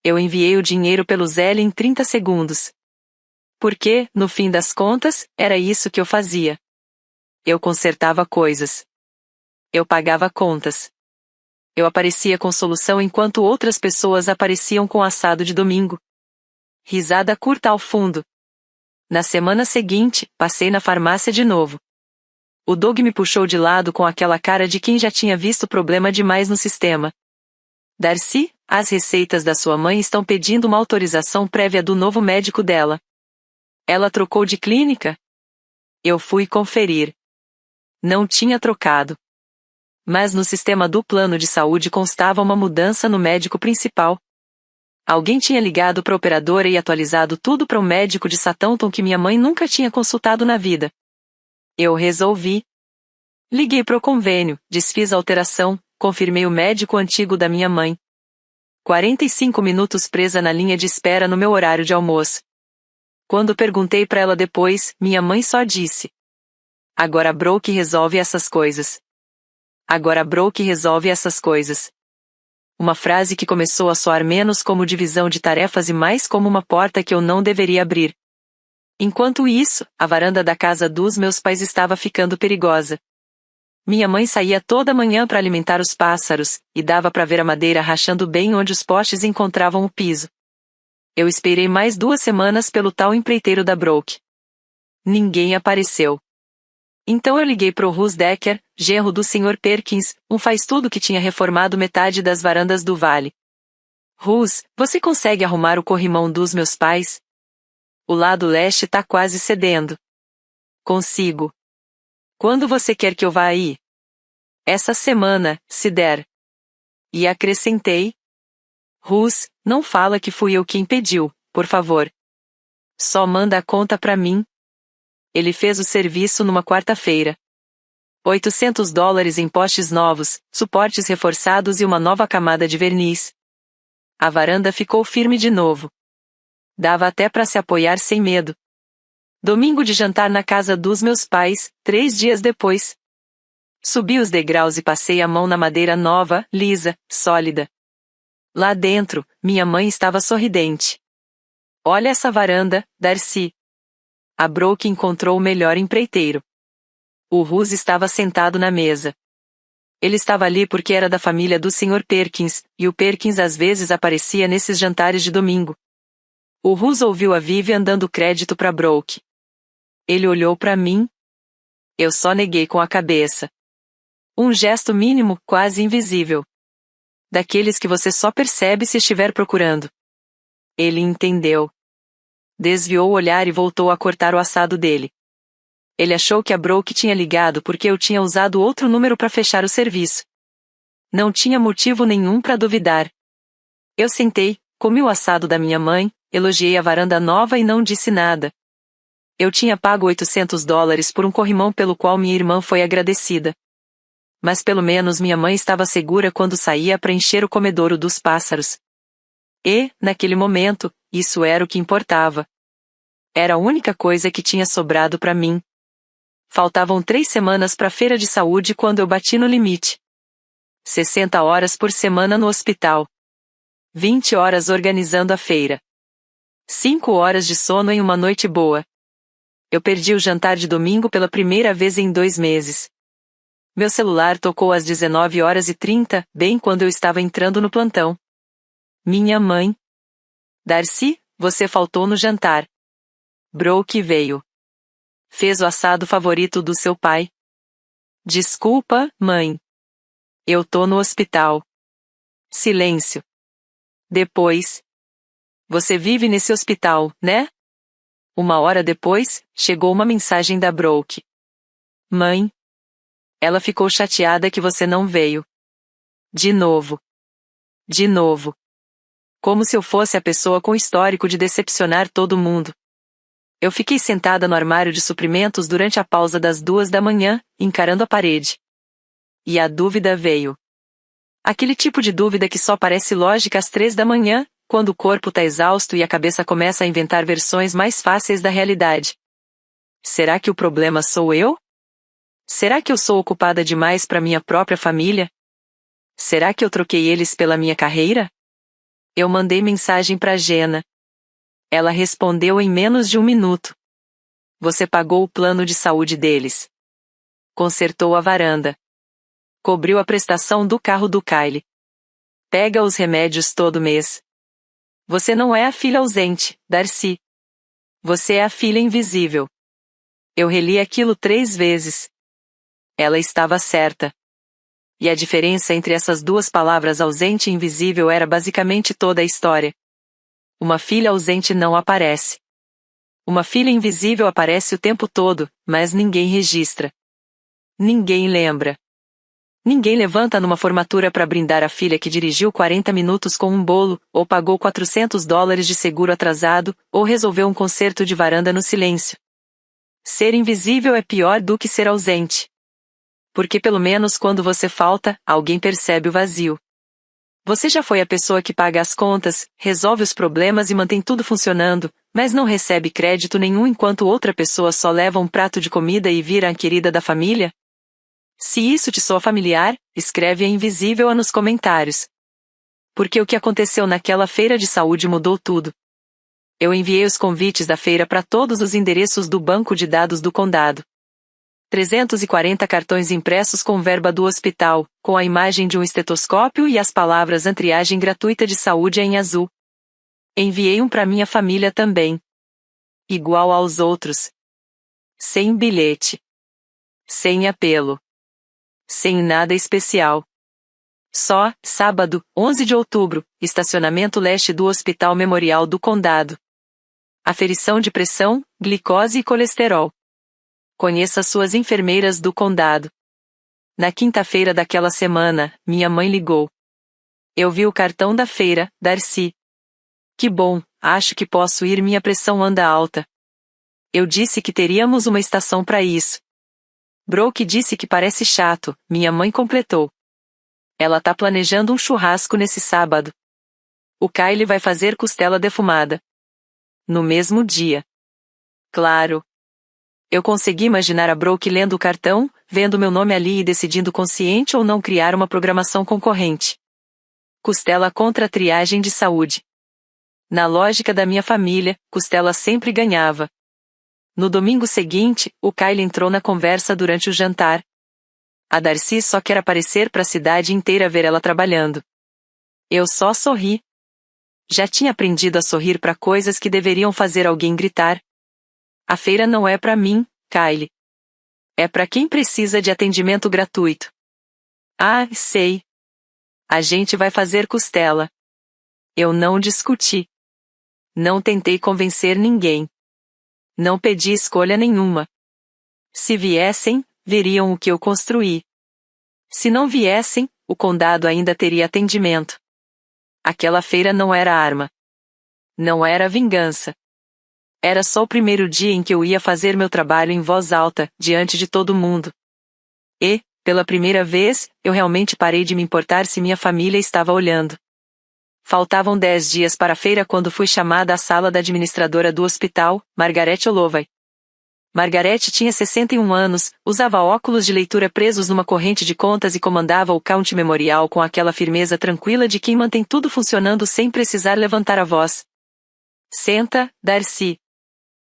Eu enviei o dinheiro pelo Zelle em 30 segundos. Porque, no fim das contas, era isso que eu fazia. Eu consertava coisas. Eu pagava contas. Eu aparecia com solução enquanto outras pessoas apareciam com assado de domingo. Risada curta ao fundo. Na semana seguinte, passei na farmácia de novo. O Doug me puxou de lado com aquela cara de quem já tinha visto problema demais no sistema. Darcy, as receitas da sua mãe estão pedindo uma autorização prévia do novo médico dela. Ela trocou de clínica? Eu fui conferir. Não tinha trocado. Mas no sistema do plano de saúde constava uma mudança no médico principal. Alguém tinha ligado para a operadora e atualizado tudo para um médico de Southampton que minha mãe nunca tinha consultado na vida. Eu resolvi. Liguei para o convênio, desfiz a alteração, confirmei o médico antigo da minha mãe. 45 minutos presa na linha de espera no meu horário de almoço. Quando perguntei para ela depois, minha mãe só disse: Agora a Brooke resolve essas coisas. Agora a Brooke resolve essas coisas. Uma frase que começou a soar menos como divisão de tarefas e mais como uma porta que eu não deveria abrir. Enquanto isso, a varanda da casa dos meus pais estava ficando perigosa. Minha mãe saía toda manhã para alimentar os pássaros, e dava para ver a madeira rachando bem onde os postes encontravam o piso. Eu esperei mais 2 semanas pelo tal empreiteiro da Brooke. Ninguém apareceu. Então eu liguei pro Russ Decker, genro do Sr. Perkins, um faz-tudo que tinha reformado metade das varandas do vale. Russ, você consegue arrumar o corrimão dos meus pais? O lado leste tá quase cedendo. Consigo. Quando você quer que eu vá aí? Essa semana, se der. E acrescentei: Russ, não fala que fui eu quem pediu, por favor. Só manda a conta pra mim. Ele fez o serviço numa quarta-feira. $800 em postes novos, suportes reforçados e uma nova camada de verniz. A varanda ficou firme de novo. Dava até para se apoiar sem medo. Domingo de jantar na casa dos meus pais, 3 dias depois. Subi os degraus e passei a mão na madeira nova, lisa, sólida. Lá dentro, minha mãe estava sorridente. Olha essa varanda, Darcy. A Brooke encontrou o melhor empreiteiro. O Russ estava sentado na mesa. Ele estava ali porque era da família do Sr. Perkins, e o Perkins às vezes aparecia nesses jantares de domingo. O Russ ouviu a Vivian dando crédito para Brooke. Ele olhou para mim. Eu só neguei com a cabeça. Um gesto mínimo, quase invisível. Daqueles que você só percebe se estiver procurando. Ele entendeu. Desviou o olhar e voltou a cortar o assado dele. Ele achou que a Brooke tinha ligado porque eu tinha usado outro número para fechar o serviço. Não tinha motivo nenhum para duvidar. Eu sentei, comi o assado da minha mãe, elogiei a varanda nova e não disse nada. Eu tinha pago $800 por um corrimão pelo qual minha irmã foi agradecida. Mas pelo menos minha mãe estava segura quando saía para encher o comedouro dos pássaros. E, naquele momento, isso era o que importava. Era a única coisa que tinha sobrado para mim. Faltavam 3 semanas para a feira de saúde quando eu bati no limite. 60 horas por semana no hospital. 20 horas organizando a feira. 5 horas de sono em uma noite boa. Eu perdi o jantar de domingo pela primeira vez em 2 meses. Meu celular tocou às 19h30, bem quando eu estava entrando no plantão. Minha mãe. Darcy, você faltou no jantar. Brooke veio. Fez o assado favorito do seu pai. Desculpa, mãe. Eu tô no hospital. Silêncio. Depois. Você vive nesse hospital, né? 1 hora depois, chegou uma mensagem da Brooke. Mãe. Ela ficou chateada que você não veio. De novo. De novo. Como se eu fosse a pessoa com histórico de decepcionar todo mundo. Eu fiquei sentada no armário de suprimentos durante a pausa das 2 da manhã, encarando a parede. E a dúvida veio. Aquele tipo de dúvida que só parece lógica às 3 da manhã, quando o corpo tá exausto e a cabeça começa a inventar versões mais fáceis da realidade. Será que o problema sou eu? Será que eu sou ocupada demais para minha própria família? Será que eu troquei eles pela minha carreira? Eu mandei mensagem para Jenna. Ela respondeu em menos de 1 minuto. Você pagou o plano de saúde deles. Consertou a varanda. Cobriu a prestação do carro do Kyle. Pega os remédios todo mês. Você não é a filha ausente, Darcy. Você é a filha invisível. Eu reli aquilo 3 vezes. Ela estava certa. E a diferença entre essas 2 palavras ausente e invisível era basicamente toda a história. Uma filha ausente não aparece. Uma filha invisível aparece o tempo todo, mas ninguém registra. Ninguém lembra. Ninguém levanta numa formatura para brindar a filha que dirigiu 40 minutos com um bolo, ou pagou $400 de seguro atrasado, ou resolveu um concerto de varanda no silêncio. Ser invisível é pior do que ser ausente. Porque pelo menos quando você falta, alguém percebe o vazio. Você já foi a pessoa que paga as contas, resolve os problemas e mantém tudo funcionando, mas não recebe crédito nenhum enquanto outra pessoa só leva um prato de comida e vira a querida da família? Se isso te soa familiar, escreve a invisível nos comentários. Porque o que aconteceu naquela feira de saúde mudou tudo. Eu enviei os convites da feira para todos os endereços do banco de dados do condado. 340 cartões impressos com verba do hospital, com a imagem de um estetoscópio e as palavras triagem gratuita de saúde em azul. Enviei um para minha família também. Igual aos outros. Sem bilhete. Sem apelo. Sem nada especial. Só, sábado, 11 de outubro, estacionamento leste do Hospital Memorial do Condado. Aferição de pressão, glicose e colesterol. Conheça suas enfermeiras do condado. Na quinta-feira daquela semana, minha mãe ligou. Eu vi o cartão da feira, Darcy. Que bom, acho que posso ir, minha pressão anda alta. Eu disse que teríamos uma estação para isso. Brooke disse que parece chato, minha mãe completou. Ela tá planejando um churrasco nesse sábado. O Kyle vai fazer costela defumada. No mesmo dia. Claro. Eu consegui imaginar a Brooke lendo o cartão, vendo meu nome ali e decidindo consciente ou não criar uma programação concorrente. Costela contra a triagem de saúde. Na lógica da minha família, costela sempre ganhava. No domingo seguinte, o Kyle entrou na conversa durante o jantar. A Darcy só quer aparecer para a cidade inteira ver ela trabalhando. Eu só sorri. Já tinha aprendido a sorrir para coisas que deveriam fazer alguém gritar. A feira não é para mim, Kyle. É para quem precisa de atendimento gratuito. Ah, sei. A gente vai fazer costela. Eu não discuti. Não tentei convencer ninguém. Não pedi escolha nenhuma. Se viessem, veriam o que eu construí. Se não viessem, o condado ainda teria atendimento. Aquela feira não era arma. Não era vingança. Era só o primeiro dia em que eu ia fazer meu trabalho em voz alta, diante de todo mundo. E, pela primeira vez, eu realmente parei de me importar se minha família estava olhando. Faltavam 10 dias para a feira quando fui chamada à sala da administradora do hospital, Margaret Holloway. Margaret tinha 61 anos, usava óculos de leitura presos numa corrente de contas e comandava o County Memorial com aquela firmeza tranquila de quem mantém tudo funcionando sem precisar levantar a voz. Senta, Darcy.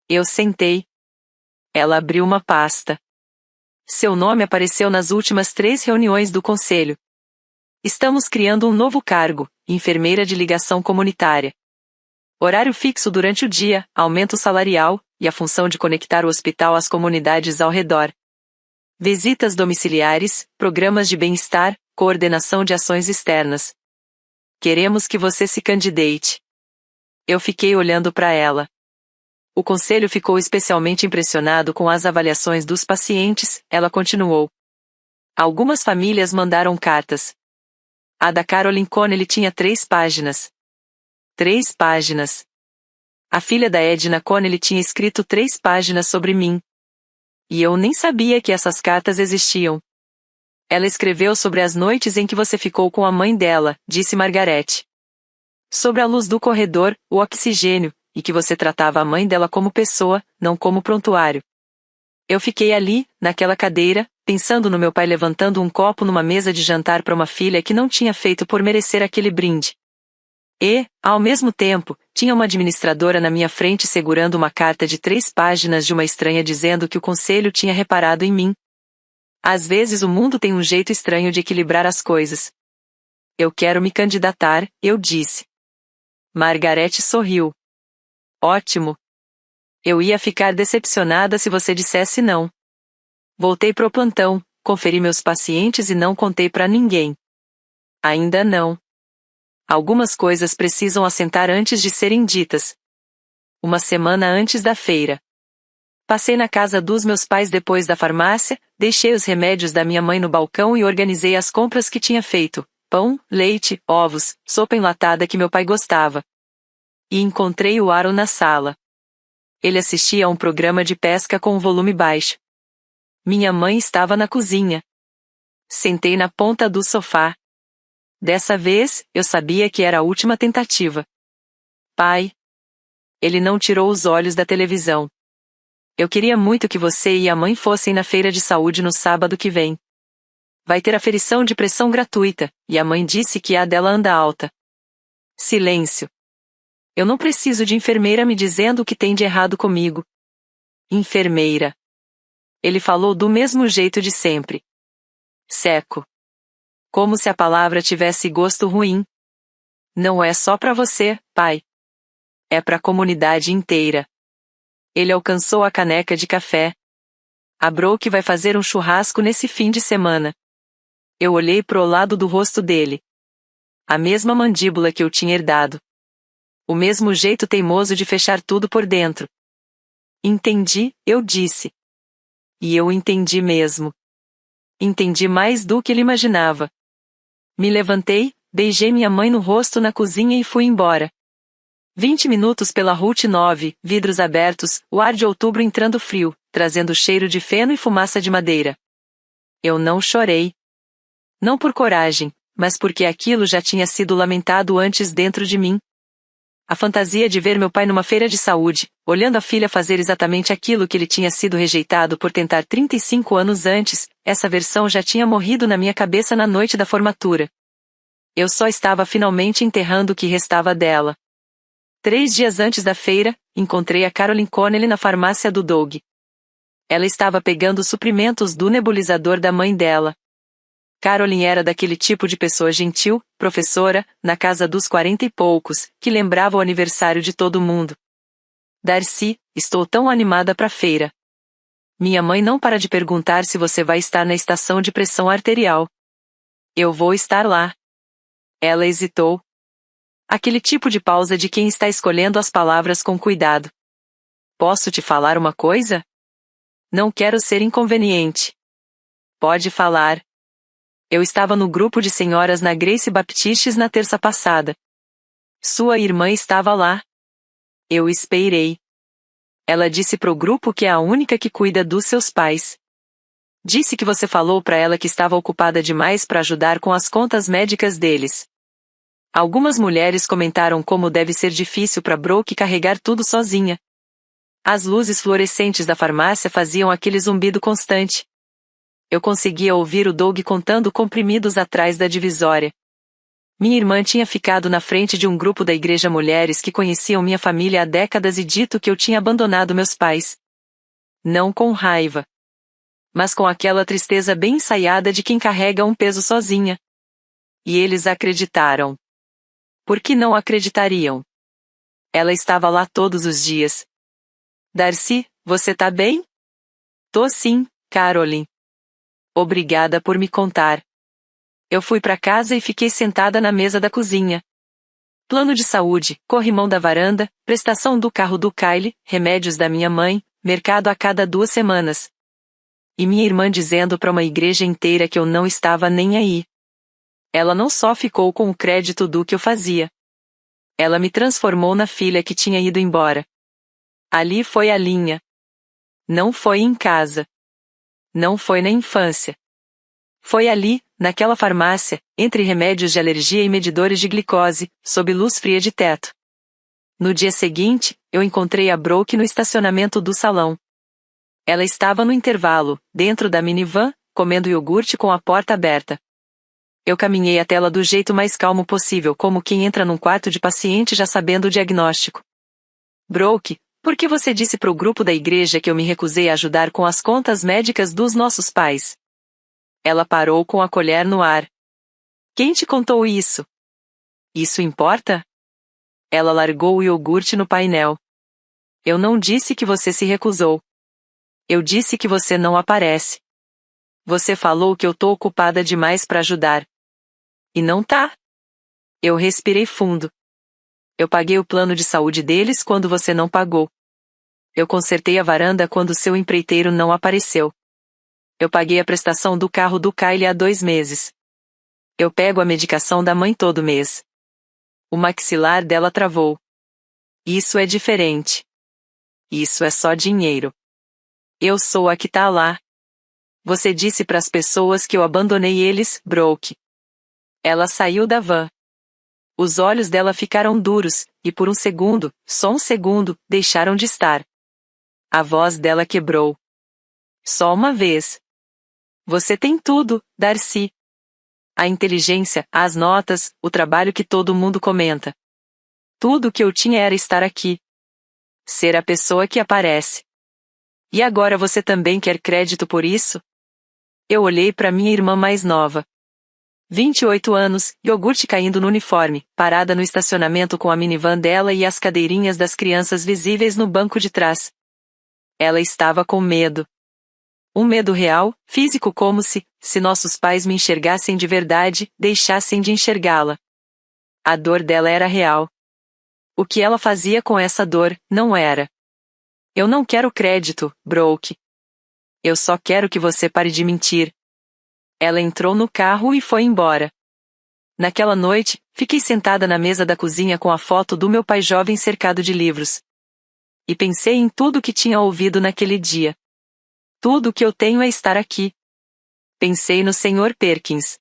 Eu sentei. Ela abriu uma pasta. Seu nome apareceu nas últimas 3 reuniões do conselho. Estamos criando um novo cargo, enfermeira de ligação comunitária. Horário fixo durante o dia, aumento salarial, e a função de conectar o hospital às comunidades ao redor. Visitas domiciliares, programas de bem-estar, coordenação de ações externas. Queremos que você se candidate. Eu fiquei olhando para ela. O conselho ficou especialmente impressionado com as avaliações dos pacientes, ela continuou. Algumas famílias mandaram cartas. A da Caroline Connelly tinha 3 páginas. 3 páginas. A filha da Edna Connelly tinha escrito 3 páginas sobre mim. E eu nem sabia que essas cartas existiam. Ela escreveu sobre as noites em que você ficou com a mãe dela, disse Margaret. Sobre a luz do corredor, o oxigênio, e que você tratava a mãe dela como pessoa, não como prontuário. Eu fiquei ali, naquela cadeira, pensando no meu pai levantando um copo numa mesa de jantar para uma filha que não tinha feito por merecer aquele brinde. E, ao mesmo tempo, tinha uma administradora na minha frente segurando uma carta de 3 páginas de uma estranha dizendo que o conselho tinha reparado em mim. Às vezes o mundo tem um jeito estranho de equilibrar as coisas. Eu quero me candidatar, eu disse. Margaret sorriu. Ótimo. Eu ia ficar decepcionada se você dissesse não. Voltei pro plantão, conferi meus pacientes e não contei para ninguém. Ainda não. Algumas coisas precisam assentar antes de serem ditas. Uma semana antes da feira. Passei na casa dos meus pais depois da farmácia, deixei os remédios da minha mãe no balcão e organizei as compras que tinha feito: pão, leite, ovos, sopa enlatada que meu pai gostava. E encontrei o Aaron na sala. Ele assistia a um programa de pesca com o volume baixo. Minha mãe estava na cozinha. Sentei na ponta do sofá. Dessa vez, eu sabia que era a última tentativa. Pai. Ele não tirou os olhos da televisão. Eu queria muito que você e a mãe fossem na feira de saúde no sábado que vem. Vai ter aferição de pressão gratuita, e a mãe disse que a dela anda alta. Silêncio. Eu não preciso de enfermeira me dizendo o que tem de errado comigo. Enfermeira. Ele falou do mesmo jeito de sempre. Seco. Como se a palavra tivesse gosto ruim. Não é só para você, pai. É para a comunidade inteira. Ele alcançou a caneca de café. A Brooke vai fazer um churrasco nesse fim de semana. Eu olhei pro lado do rosto dele. A mesma mandíbula que eu tinha herdado. O mesmo jeito teimoso de fechar tudo por dentro. Entendi, eu disse. E eu entendi mesmo. Entendi mais do que ele imaginava. Me levantei, beijei minha mãe no rosto na cozinha e fui embora. 20 minutos pela Route 9, vidros abertos, o ar de outubro entrando frio, trazendo cheiro de feno e fumaça de madeira. Eu não chorei. Não por coragem, mas porque aquilo já tinha sido lamentado antes dentro de mim. A fantasia de ver meu pai numa feira de saúde, olhando a filha fazer exatamente aquilo que ele tinha sido rejeitado por tentar 35 anos antes, essa versão já tinha morrido na minha cabeça na noite da formatura. Eu só estava finalmente enterrando o que restava dela. 3 dias antes da feira, encontrei a Caroline Connelly na farmácia do Doug. Ela estava pegando os suprimentos do nebulizador da mãe dela. Caroline era daquele tipo de pessoa gentil, professora, na casa dos 40 e poucos, que lembrava o aniversário de todo mundo. Darcy, estou tão animada pra feira. Minha mãe não para de perguntar se você vai estar na estação de pressão arterial. Eu vou estar lá. Ela hesitou. Aquele tipo de pausa de quem está escolhendo as palavras com cuidado. Posso te falar uma coisa? Não quero ser inconveniente. Pode falar. Eu estava no grupo de senhoras na Grace Baptistes na terça passada. Sua irmã estava lá. Eu esperei. Ela disse pro grupo que é a única que cuida dos seus pais. Disse que você falou pra ela que estava ocupada demais para ajudar com as contas médicas deles. Algumas mulheres comentaram como deve ser difícil para Brooke carregar tudo sozinha. As luzes fluorescentes da farmácia faziam aquele zumbido constante. Eu conseguia ouvir o Doug contando comprimidos atrás da divisória. Minha irmã tinha ficado na frente de um grupo da igreja mulheres que conheciam minha família há décadas e dito que eu tinha abandonado meus pais. Não com raiva, mas com aquela tristeza bem ensaiada de quem carrega um peso sozinha. E eles acreditaram. Por que não acreditariam? Ela estava lá todos os dias. Darcy, você tá bem? Tô sim, Caroline. Obrigada por me contar. Eu fui para casa e fiquei sentada na mesa da cozinha. Plano de saúde, corrimão da varanda, prestação do carro do Kyle, remédios da minha mãe, mercado a cada 2 semanas. E minha irmã dizendo para uma igreja inteira que eu não estava nem aí. Ela não só ficou com o crédito do que eu fazia. Ela me transformou na filha que tinha ido embora. Ali foi a linha. Não foi em casa. Não foi na infância. Foi ali, naquela farmácia, entre remédios de alergia e medidores de glicose, sob luz fria de teto. No dia seguinte, eu encontrei a Brooke no estacionamento do salão. Ela estava no intervalo, dentro da minivan, comendo iogurte com a porta aberta. Eu caminhei até ela do jeito mais calmo possível, como quem entra num quarto de paciente já sabendo o diagnóstico. Brooke, por que você disse pro grupo da igreja que eu me recusei a ajudar com as contas médicas dos nossos pais? Ela parou com a colher no ar. Quem te contou isso? Isso importa? Ela largou o iogurte no painel. Eu não disse que você se recusou. Eu disse que você não aparece. Você falou que eu tô ocupada demais para ajudar. E não tá? Eu respirei fundo. Eu paguei o plano de saúde deles quando você não pagou. Eu consertei a varanda quando seu empreiteiro não apareceu. Eu paguei a prestação do carro do Kyle há 2 meses. Eu pego a medicação da mãe todo mês. O maxilar dela travou. Isso é diferente. Isso é só dinheiro. Eu sou a que tá lá. Você disse pras pessoas que eu abandonei eles, Brooke. Ela saiu da van. Os olhos dela ficaram duros, e por um segundo, só um segundo, deixaram de estar. A voz dela quebrou. Só uma vez. Você tem tudo, Darcy. A inteligência, as notas, o trabalho que todo mundo comenta. Tudo o que eu tinha era estar aqui. Ser a pessoa que aparece. E agora você também quer crédito por isso? Eu olhei para minha irmã mais nova. 28 anos, iogurte caindo no uniforme, parada no estacionamento com a minivan dela e as cadeirinhas das crianças visíveis no banco de trás. Ela estava com medo. Um medo real, físico, como se nossos pais me enxergassem de verdade, deixassem de enxergá-la. A dor dela era real. O que ela fazia com essa dor, não era. Eu não quero crédito, Brooke. Eu só quero que você pare de mentir. Ela entrou no carro e foi embora. Naquela noite, fiquei sentada na mesa da cozinha com a foto do meu pai jovem cercado de livros. E pensei em tudo que tinha ouvido naquele dia. Tudo o que eu tenho é estar aqui. Pensei no Sr. Perkins.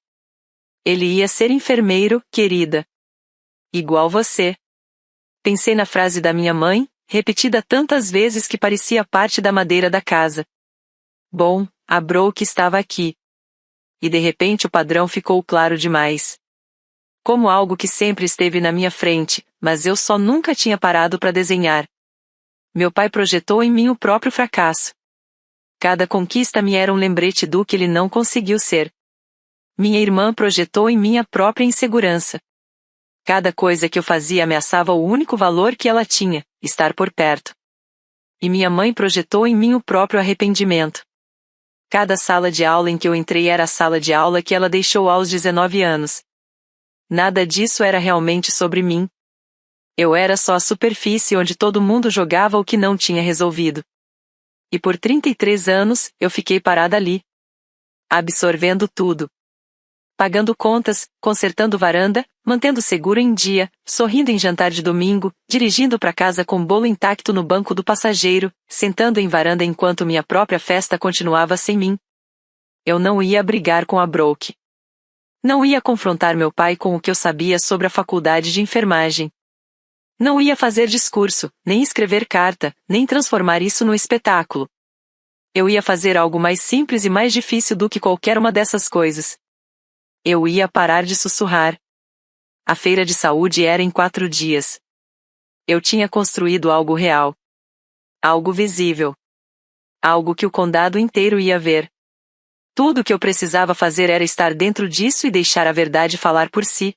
Ele ia ser enfermeiro, querida. Igual você. Pensei na frase da minha mãe, repetida tantas vezes que parecia parte da madeira da casa. Bom, a Brooke estava aqui. E de repente o padrão ficou claro demais. Como algo que sempre esteve na minha frente, mas eu só nunca tinha parado para desenhar. Meu pai projetou em mim o próprio fracasso. Cada conquista me era um lembrete do que ele não conseguiu ser. Minha irmã projetou em mim a própria insegurança. Cada coisa que eu fazia ameaçava o único valor que ela tinha, estar por perto. E minha mãe projetou em mim o próprio arrependimento. Cada sala de aula em que eu entrei era a sala de aula que ela deixou aos 19 anos. Nada disso era realmente sobre mim. Eu era só a superfície onde todo mundo jogava o que não tinha resolvido. E por 33 anos, eu fiquei parada ali. Absorvendo tudo. pagando contas, consertando varanda, mantendo seguro em dia, sorrindo em jantar de domingo, dirigindo para casa com bolo intacto no banco do passageiro, sentando em varanda enquanto minha própria festa continuava sem mim. Eu não ia brigar com a Brooke. Não ia confrontar meu pai com o que eu sabia sobre a faculdade de enfermagem. Não ia fazer discurso, nem escrever carta, nem transformar isso no espetáculo. Eu ia fazer algo mais simples e mais difícil do que qualquer uma dessas coisas. Eu ia parar de sussurrar. A feira de saúde era em 4 dias. Eu tinha construído algo real. Algo visível. Algo que o condado inteiro ia ver. Tudo o que eu precisava fazer era estar dentro disso e deixar a verdade falar por si.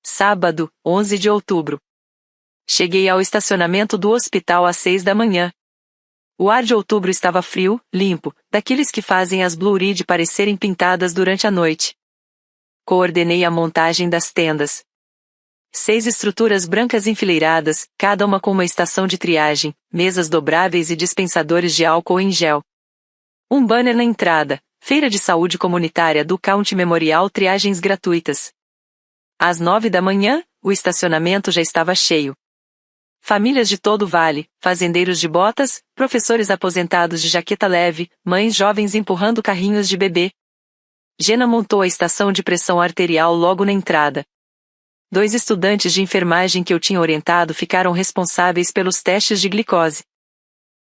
Sábado, 11 de outubro. Cheguei ao estacionamento do hospital às 6 da manhã. O ar de outubro estava frio, limpo, daqueles que fazem as Blue Ridge parecerem pintadas durante a noite. Coordenei a montagem das tendas. 6 estruturas brancas enfileiradas, cada uma com uma estação de triagem, mesas dobráveis e dispensadores de álcool em gel. Um banner na entrada: Feira de Saúde Comunitária do County Memorial, triagens gratuitas. Às 9 da manhã, o estacionamento já estava cheio. Famílias de todo o vale, fazendeiros de botas, professores aposentados de jaqueta leve, mães jovens empurrando carrinhos de bebê. Jenna montou a estação de pressão arterial logo na entrada. 2 estudantes de enfermagem que eu tinha orientado ficaram responsáveis pelos testes de glicose.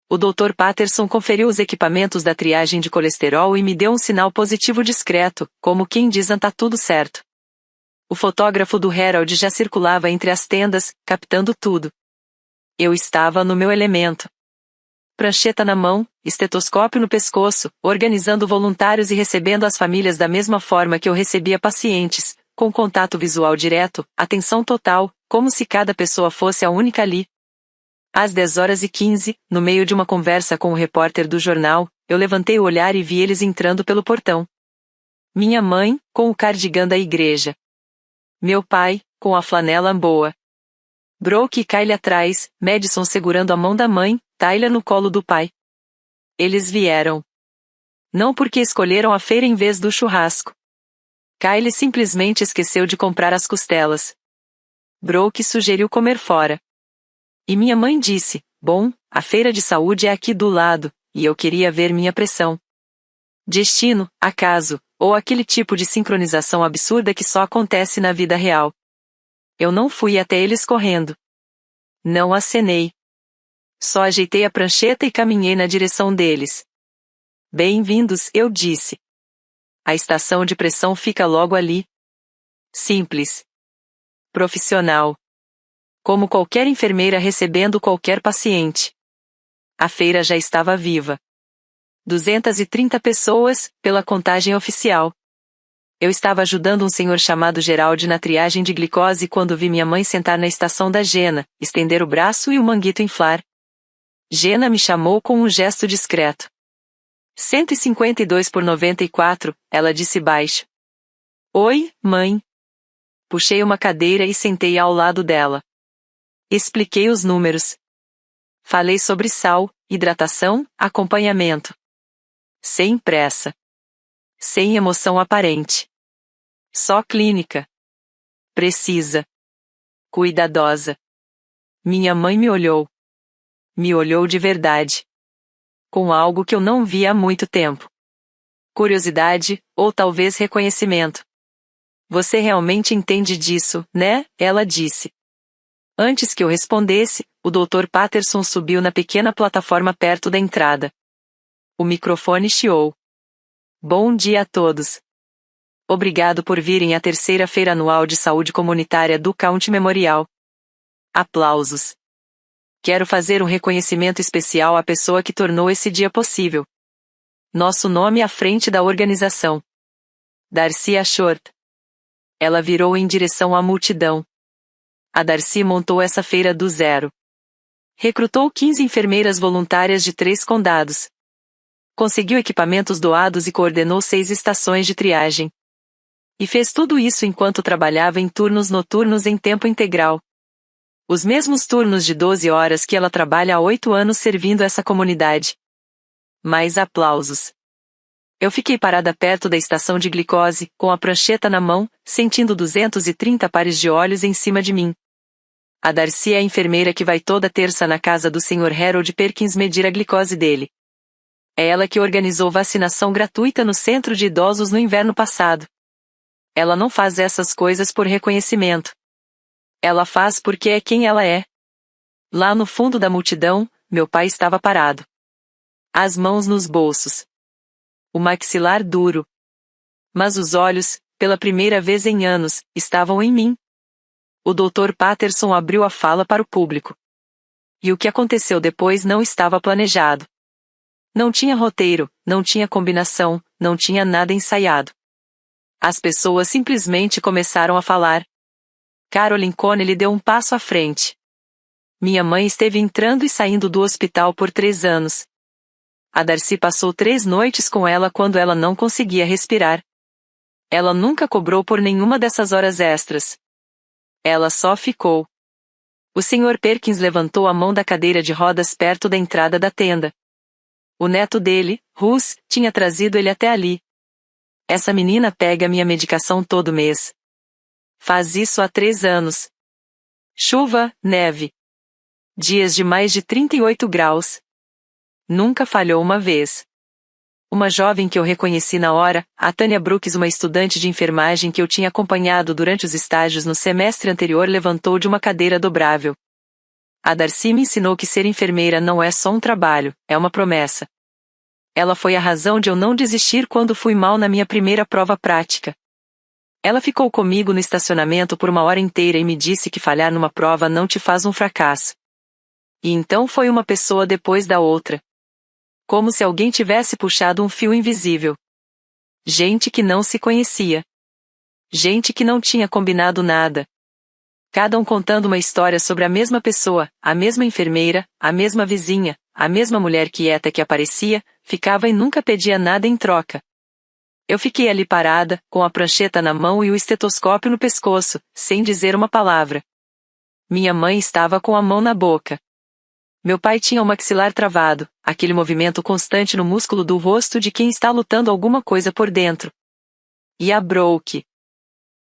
O Dr. Patterson conferiu os equipamentos da triagem de colesterol e me deu um sinal positivo discreto, como quem diz tá tudo certo. O fotógrafo do Herald já circulava entre as tendas, captando tudo. Eu estava no meu elemento. Prancheta na mão, estetoscópio no pescoço, organizando voluntários e recebendo as famílias da mesma forma que eu recebia pacientes, com contato visual direto, atenção total, como se cada pessoa fosse a única ali. Às 10h15, no meio de uma conversa com o repórter do jornal, eu levantei o olhar e vi eles entrando pelo portão. Minha mãe, com o cardigã da igreja. Meu pai, com a flanela boa. Brooke e Kyle atrás, Madison segurando a mão da mãe, Tyler no colo do pai. Eles vieram. Não porque escolheram a feira em vez do churrasco. Kyle simplesmente esqueceu de comprar as costelas. Brooke sugeriu comer fora. E minha mãe disse: bom, a feira de saúde é aqui do lado, e eu queria ver minha pressão. Destino, acaso, ou aquele tipo de sincronização absurda que só acontece na vida real. Eu não fui até eles correndo. Não acenei. Só ajeitei a prancheta e caminhei na direção deles. Bem-vindos, eu disse. A estação de pressão fica logo ali. Simples. Profissional. Como qualquer enfermeira recebendo qualquer paciente. A feira já estava viva. 230 pessoas, pela contagem oficial. Eu estava ajudando um senhor chamado Gerald na triagem de glicose quando vi minha mãe sentar na estação da Jenna, estender o braço e o manguito inflar. Jenna me chamou com um gesto discreto. 152 por 94, ela disse baixo. Oi, mãe. Puxei uma cadeira e sentei ao lado dela. Expliquei os números. Falei sobre sal, hidratação, acompanhamento. Sem pressa. Sem emoção aparente. Só clínica. Precisa. Cuidadosa. Minha mãe me olhou. Me olhou de verdade. Com algo que eu não via há muito tempo. Curiosidade, ou talvez reconhecimento. Você realmente entende disso, né? Ela disse. Antes que eu respondesse, o Dr. Patterson subiu na pequena plataforma perto da entrada. O microfone chiou. Bom dia a todos. Obrigado por virem à 3ª Feira Anual de Saúde Comunitária do County Memorial. Aplausos. Quero fazer um reconhecimento especial à pessoa que tornou esse dia possível. Nosso nome à frente da organização. Darcy Ashworth. Ela virou em direção à multidão. A Darcy montou essa feira do zero. Recrutou 15 enfermeiras voluntárias de 3 condados. Conseguiu equipamentos doados e coordenou 6 estações de triagem. E fez tudo isso enquanto trabalhava em turnos noturnos em tempo integral. Os mesmos turnos de 12 horas que ela trabalha há 8 anos servindo essa comunidade. Mais aplausos. Eu fiquei parada perto da estação de glicose, com a prancheta na mão, sentindo 230 pares de olhos em cima de mim. A Darcy é a enfermeira que vai toda terça na casa do Sr. Harold Perkins medir a glicose dele. É ela que organizou vacinação gratuita no centro de idosos no inverno passado. Ela não faz essas coisas por reconhecimento. Ela faz porque é quem ela é. Lá no fundo da multidão, meu pai estava parado. As mãos nos bolsos. O maxilar duro. Mas os olhos, pela primeira vez em anos, estavam em mim. O Dr. Patterson abriu a fala para o público. E o que aconteceu depois não estava planejado. Não tinha roteiro, não tinha combinação, não tinha nada ensaiado. As pessoas simplesmente começaram a falar. Caroline Connelly deu um passo à frente. Minha mãe esteve entrando e saindo do hospital por 3 anos. A Darcy passou 3 noites com ela quando ela não conseguia respirar. Ela nunca cobrou por nenhuma dessas horas extras. Ela só ficou. O Sr. Perkins levantou a mão da cadeira de rodas perto da entrada da tenda. O neto dele, Russ, tinha trazido ele até ali. Essa menina pega minha medicação todo mês. Faz isso há 3 anos. Chuva, neve. Dias de mais de 38 graus. Nunca falhou uma vez. Uma jovem que eu reconheci na hora, a Tanya Brooks, uma estudante de enfermagem que eu tinha acompanhado durante os estágios no semestre anterior, levantou de uma cadeira dobrável. A Darcy me ensinou que ser enfermeira não é só um trabalho, é uma promessa. Ela foi a razão de eu não desistir quando fui mal na minha primeira prova prática. Ela ficou comigo no estacionamento por 1 hora inteira e me disse que falhar numa prova não te faz um fracasso. E então foi uma pessoa depois da outra. Como se alguém tivesse puxado um fio invisível. Gente que não se conhecia. Gente que não tinha combinado nada. Cada um contando uma história sobre a mesma pessoa, a mesma enfermeira, a mesma vizinha, a mesma mulher quieta que aparecia, ficava e nunca pedia nada em troca. Eu fiquei ali parada, com a prancheta na mão e o estetoscópio no pescoço, sem dizer uma palavra. Minha mãe estava com a mão na boca. Meu pai tinha o maxilar travado, aquele movimento constante no músculo do rosto de quem está lutando alguma coisa por dentro. E a Brooke.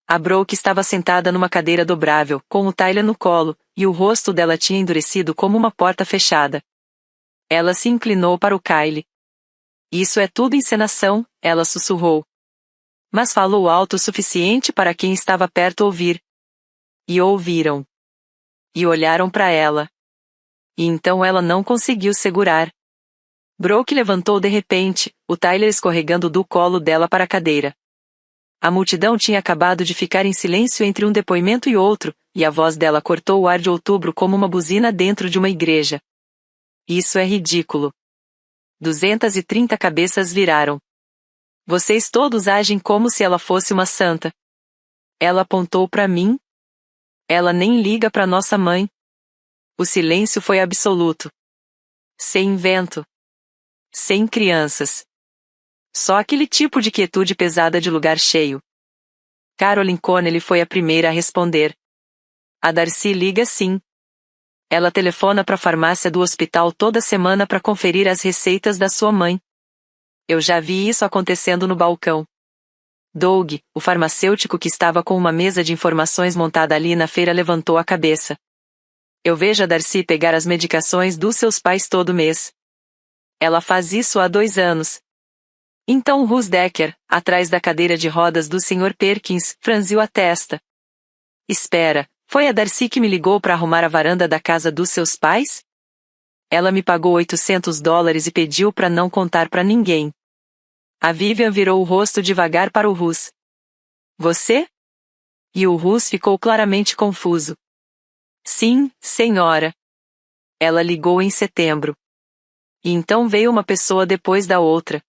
A Brooke estava sentada numa cadeira dobrável, com o Tyler no colo, e o rosto dela tinha endurecido como uma porta fechada. Ela se inclinou para o Kyle. Isso é tudo encenação, ela sussurrou. Mas falou alto o suficiente para quem estava perto ouvir. E ouviram. E olharam para ela. E então ela não conseguiu segurar. Brooke levantou de repente, o Tyler escorregando do colo dela para a cadeira. A multidão tinha acabado de ficar em silêncio entre um depoimento e outro, e a voz dela cortou o ar de outubro como uma buzina dentro de uma igreja. Isso é ridículo. 230 cabeças viraram. Vocês todos agem como se ela fosse uma santa. Ela apontou para mim. Ela nem liga para nossa mãe. O silêncio foi absoluto. Sem vento. Sem crianças. Só aquele tipo de quietude pesada de lugar cheio. Caroline Connelly foi a primeira a responder. A Darcy liga sim. Ela telefona para a farmácia do hospital toda semana para conferir as receitas da sua mãe. Eu já vi isso acontecendo no balcão. Doug, o farmacêutico que estava com uma mesa de informações montada ali na feira, levantou a cabeça. Eu vejo a Darcy pegar as medicações dos seus pais todo mês. Ela faz isso há 2 anos. Então Russ Decker, atrás da cadeira de rodas do Sr. Perkins, franziu a testa. Espera, foi a Darcy que me ligou para arrumar a varanda da casa dos seus pais? Ela me pagou $800 e pediu para não contar para ninguém. A Vivian virou o rosto devagar para o Russ. Você? E o Russ ficou claramente confuso. Sim, senhora. Ela ligou em setembro. E então veio uma pessoa depois da outra.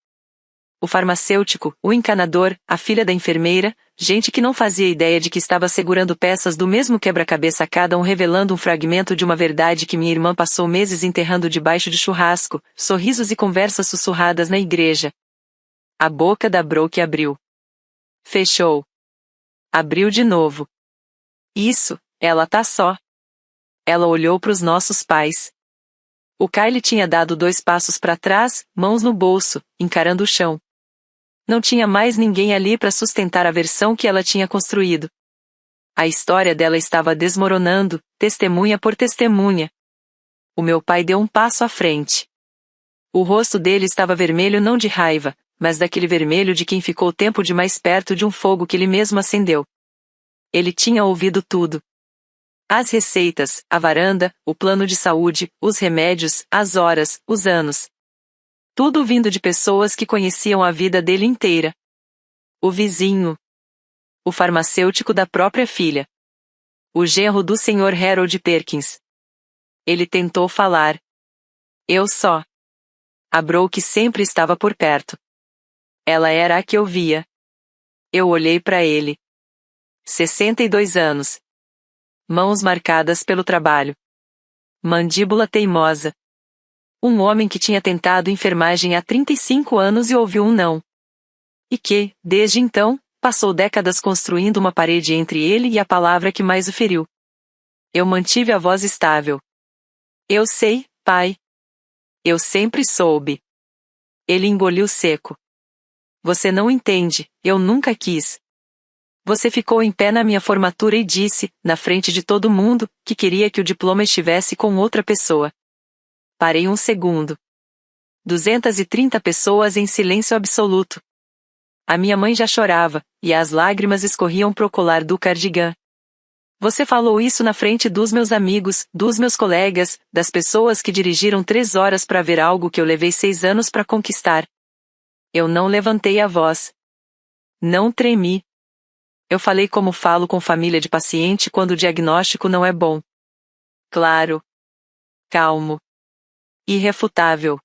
O farmacêutico, o encanador, a filha da enfermeira, gente que não fazia ideia de que estava segurando peças do mesmo quebra-cabeça, cada um revelando um fragmento de uma verdade que minha irmã passou meses enterrando debaixo de churrasco, sorrisos e conversas sussurradas na igreja. A boca da Brooke abriu. Fechou. Abriu de novo. Isso, ela tá só. Ela olhou para os nossos pais. O Kyle tinha dado 2 passos para trás, mãos no bolso, encarando o chão. Não tinha mais ninguém ali para sustentar a versão que ela tinha construído. A história dela estava desmoronando, testemunha por testemunha. O meu pai deu um passo à frente. O rosto dele estava vermelho não de raiva, mas daquele vermelho de quem ficou tempo demais perto de um fogo que ele mesmo acendeu. Ele tinha ouvido tudo. As receitas, a varanda, o plano de saúde, os remédios, as horas, os anos. Tudo vindo de pessoas que conheciam a vida dele inteira. O vizinho. O farmacêutico da própria filha. O genro do Sr. Harold Perkins. Ele tentou falar. Eu só. A Brooke sempre estava por perto. Ela era a que eu via. Eu olhei para ele. 62 anos. Mãos marcadas pelo trabalho. Mandíbula teimosa. Um homem que tinha tentado enfermagem há 35 anos e ouviu um não. E que, desde então, passou décadas construindo uma parede entre ele e a palavra que mais o feriu. Eu mantive a voz estável. Eu sei, pai. Eu sempre soube. Ele engoliu seco. Você não entende, eu nunca quis. Você ficou em pé na minha formatura e disse, na frente de todo mundo, que queria que o diploma estivesse com outra pessoa. Parei um segundo. 230 pessoas em silêncio absoluto. A minha mãe já chorava, e as lágrimas escorriam pro colar do cardigã. Você falou isso na frente dos meus amigos, dos meus colegas, das pessoas que dirigiram 3 horas para ver algo que eu levei 6 anos para conquistar. Eu não levantei a voz. Não tremi. Eu falei como falo com família de paciente quando o diagnóstico não é bom. Claro. Calmo. Irrefutável.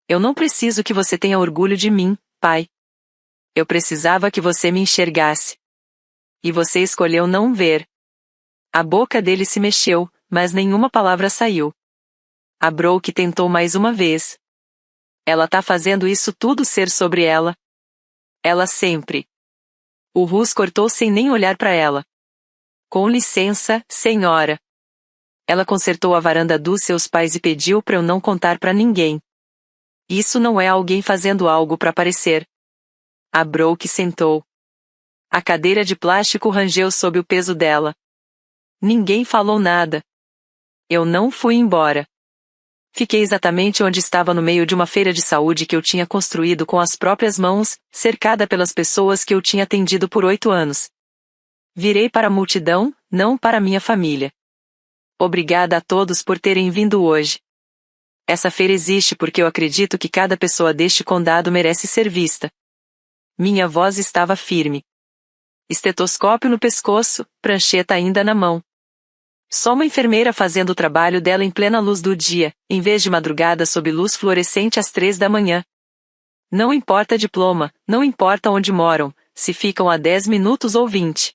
Eu não preciso que você tenha orgulho de mim, pai. Eu precisava que você me enxergasse. E você escolheu não ver. A boca dele se mexeu, mas nenhuma palavra saiu. A Brooke tentou mais uma vez. Ela tá fazendo isso tudo ser sobre ela. Ela sempre. O Russ cortou sem nem olhar para ela. Com licença, senhora. Ela consertou a varanda dos seus pais e pediu para eu não contar para ninguém. Isso não é alguém fazendo algo para aparecer. A Brooke sentou. A cadeira de plástico rangeu sob o peso dela. Ninguém falou nada. Eu não fui embora. Fiquei exatamente onde estava no meio de uma feira de saúde que eu tinha construído com as próprias mãos, cercada pelas pessoas que eu tinha atendido por 8 anos. Virei para a multidão, não para minha família. Obrigada a todos por terem vindo hoje. Essa feira existe porque eu acredito que cada pessoa deste condado merece ser vista. Minha voz estava firme. Estetoscópio no pescoço, prancheta ainda na mão. Só uma enfermeira fazendo o trabalho dela em plena luz do dia, em vez de madrugada sob luz fluorescente às 3 da manhã. Não importa diploma, não importa onde moram, se ficam a 10 minutos ou 20.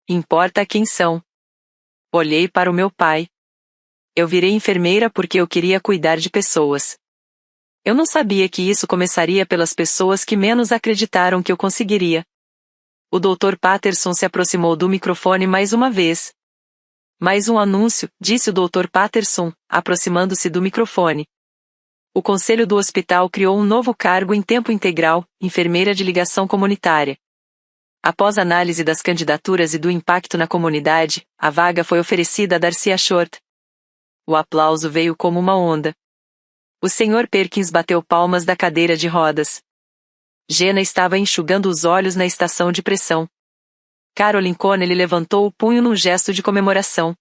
Importa quem são. Olhei para o meu pai. Eu virei enfermeira porque eu queria cuidar de pessoas. Eu não sabia que isso começaria pelas pessoas que menos acreditaram que eu conseguiria. O Dr. Patterson se aproximou do microfone mais uma vez. Mais um anúncio, disse o Dr. Patterson, aproximando-se do microfone. O conselho do hospital criou um novo cargo em tempo integral, enfermeira de ligação comunitária. Após análise das candidaturas e do impacto na comunidade, a vaga foi oferecida a Darcia Short. O aplauso veio como uma onda. O Sr. Perkins bateu palmas da cadeira de rodas. Jenna estava enxugando os olhos na estação de pressão. Caroline Connelly levantou o punho num gesto de comemoração.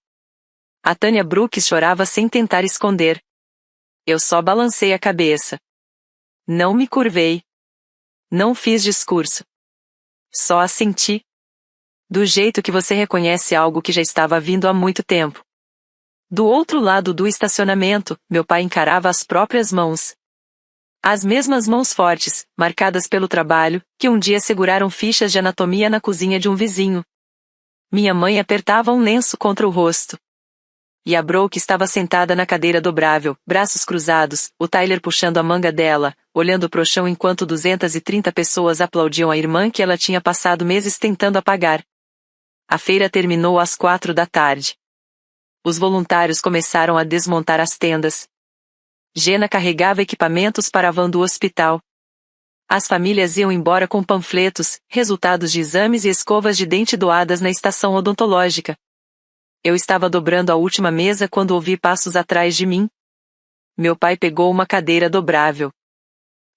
A Tanya Brooks chorava sem tentar esconder. Eu só balancei a cabeça. Não me curvei. Não fiz discurso. Só assenti. Do jeito que você reconhece algo que já estava vindo há muito tempo. Do outro lado do estacionamento, meu pai encarava as próprias mãos. As mesmas mãos fortes, marcadas pelo trabalho, que um dia seguraram fichas de anatomia na cozinha de um vizinho. Minha mãe apertava um lenço contra o rosto. E a Brooke estava sentada na cadeira dobrável, braços cruzados, o Tyler puxando a manga dela, olhando pro chão enquanto 230 pessoas aplaudiam a irmã que ela tinha passado meses tentando apagar. A feira terminou às 4 da tarde. Os voluntários começaram a desmontar as tendas. Jenna carregava equipamentos para a van do hospital. As famílias iam embora com panfletos, resultados de exames e escovas de dente doadas na estação odontológica. Eu estava dobrando a última mesa quando ouvi passos atrás de mim. Meu pai pegou uma cadeira dobrável.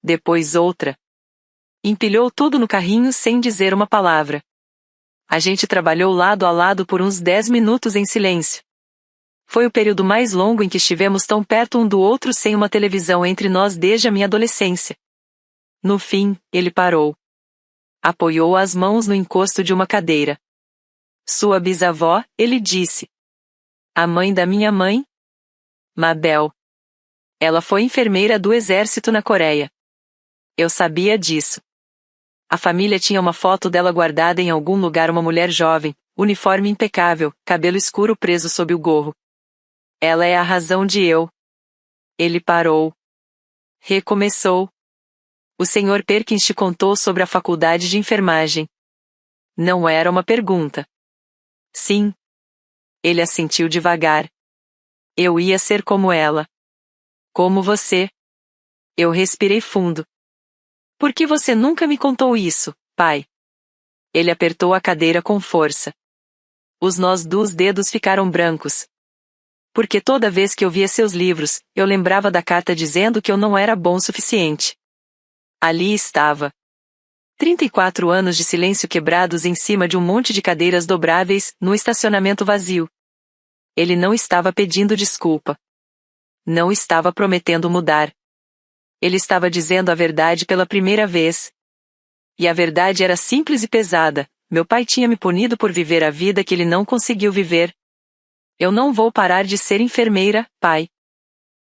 Depois outra. Empilhou tudo no carrinho sem dizer uma palavra. A gente trabalhou lado a lado por uns 10 minutos em silêncio. Foi o período mais longo em que estivemos tão perto um do outro sem uma televisão entre nós desde a minha adolescência. No fim, ele parou. Apoiou as mãos no encosto de uma cadeira. Sua bisavó, ele disse. A mãe da minha mãe? Mabel. Ela foi enfermeira do exército na Coreia. Eu sabia disso. A família tinha uma foto dela guardada em algum lugar, uma mulher jovem, uniforme impecável, cabelo escuro preso sob o gorro. Ela é a razão de eu. Ele parou. Recomeçou. O Sr. Perkins te contou sobre a faculdade de enfermagem. Não era uma pergunta. Sim. Ele assentiu devagar. Eu ia ser como ela. Como você. Eu respirei fundo. Por que você nunca me contou isso, pai? Ele apertou a cadeira com força. Os nós dos dedos ficaram brancos. Porque toda vez que eu via seus livros, eu lembrava da carta dizendo que eu não era bom o suficiente. Ali estava. 34 anos de silêncio quebrados em cima de um monte de cadeiras dobráveis, no estacionamento vazio. Ele não estava pedindo desculpa. Não estava prometendo mudar. Ele estava dizendo a verdade pela primeira vez. E a verdade era simples e pesada. Meu pai tinha me punido por viver a vida que ele não conseguiu viver. Eu não vou parar de ser enfermeira, pai.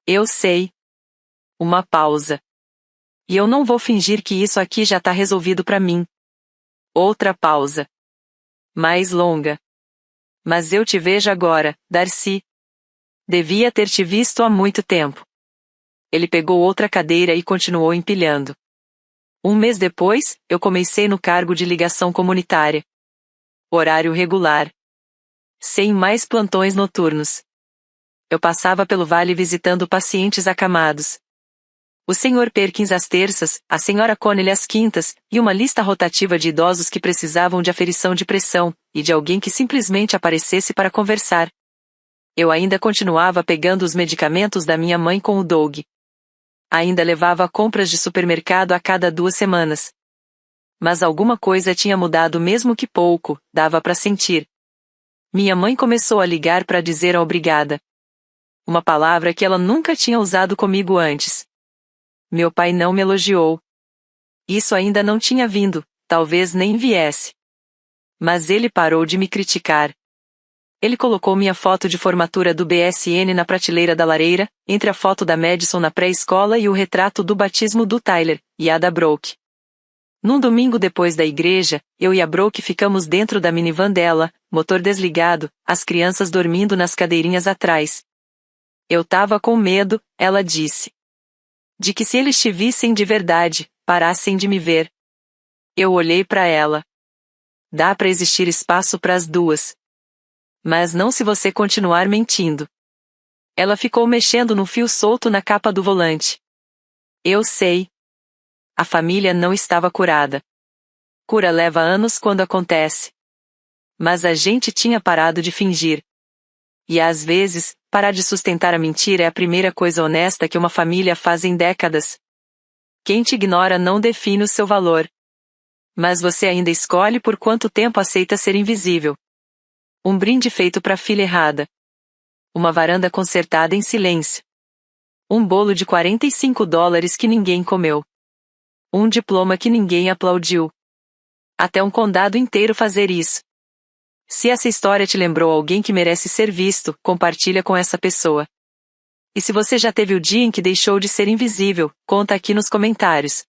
Eu sei. Uma pausa. E eu não vou fingir que isso aqui já tá resolvido pra mim. Outra pausa. Mais longa. Mas eu te vejo agora, Darcy. Devia ter te visto há muito tempo. Ele pegou outra cadeira e continuou empilhando. Um mês depois, eu comecei no cargo de ligação comunitária. Horário regular. Sem mais plantões noturnos. Eu passava pelo vale visitando pacientes acamados. O Sr. Perkins às terças, a Sra. Connelly às quintas, e uma lista rotativa de idosos que precisavam de aferição de pressão, e de alguém que simplesmente aparecesse para conversar. Eu ainda continuava pegando os medicamentos da minha mãe com o Doug. Ainda levava compras de supermercado a cada 2 semanas. Mas alguma coisa tinha mudado, mesmo que pouco, dava para sentir. Minha mãe começou a ligar para dizer obrigada. Uma palavra que ela nunca tinha usado comigo antes. Meu pai não me elogiou. Isso ainda não tinha vindo, talvez nem viesse. Mas ele parou de me criticar. Ele colocou minha foto de formatura do BSN na prateleira da lareira, entre a foto da Madison na pré-escola e o retrato do batismo do Tyler, e a da Brooke. Num domingo depois da igreja, eu e a Brooke ficamos dentro da minivan dela, motor desligado, as crianças dormindo nas cadeirinhas atrás. Eu tava com medo, ela disse. De que se eles te vissem de verdade, parassem de me ver. Eu olhei para ela. Dá para existir espaço para as duas. Mas não se você continuar mentindo. Ela ficou mexendo no fio solto na capa do volante. Eu sei. A família não estava curada. Cura leva anos quando acontece. Mas a gente tinha parado de fingir. E às vezes, parar de sustentar a mentira é a primeira coisa honesta que uma família faz em décadas. Quem te ignora não define o seu valor. Mas você ainda escolhe por quanto tempo aceita ser invisível. Um brinde feito para a filha errada. Uma varanda consertada em silêncio. Um bolo de $45 que ninguém comeu. Um diploma que ninguém aplaudiu. Até um condado inteiro fazer isso. Se essa história te lembrou alguém que merece ser visto, compartilha com essa pessoa. E se você já teve o dia em que deixou de ser invisível, conta aqui nos comentários.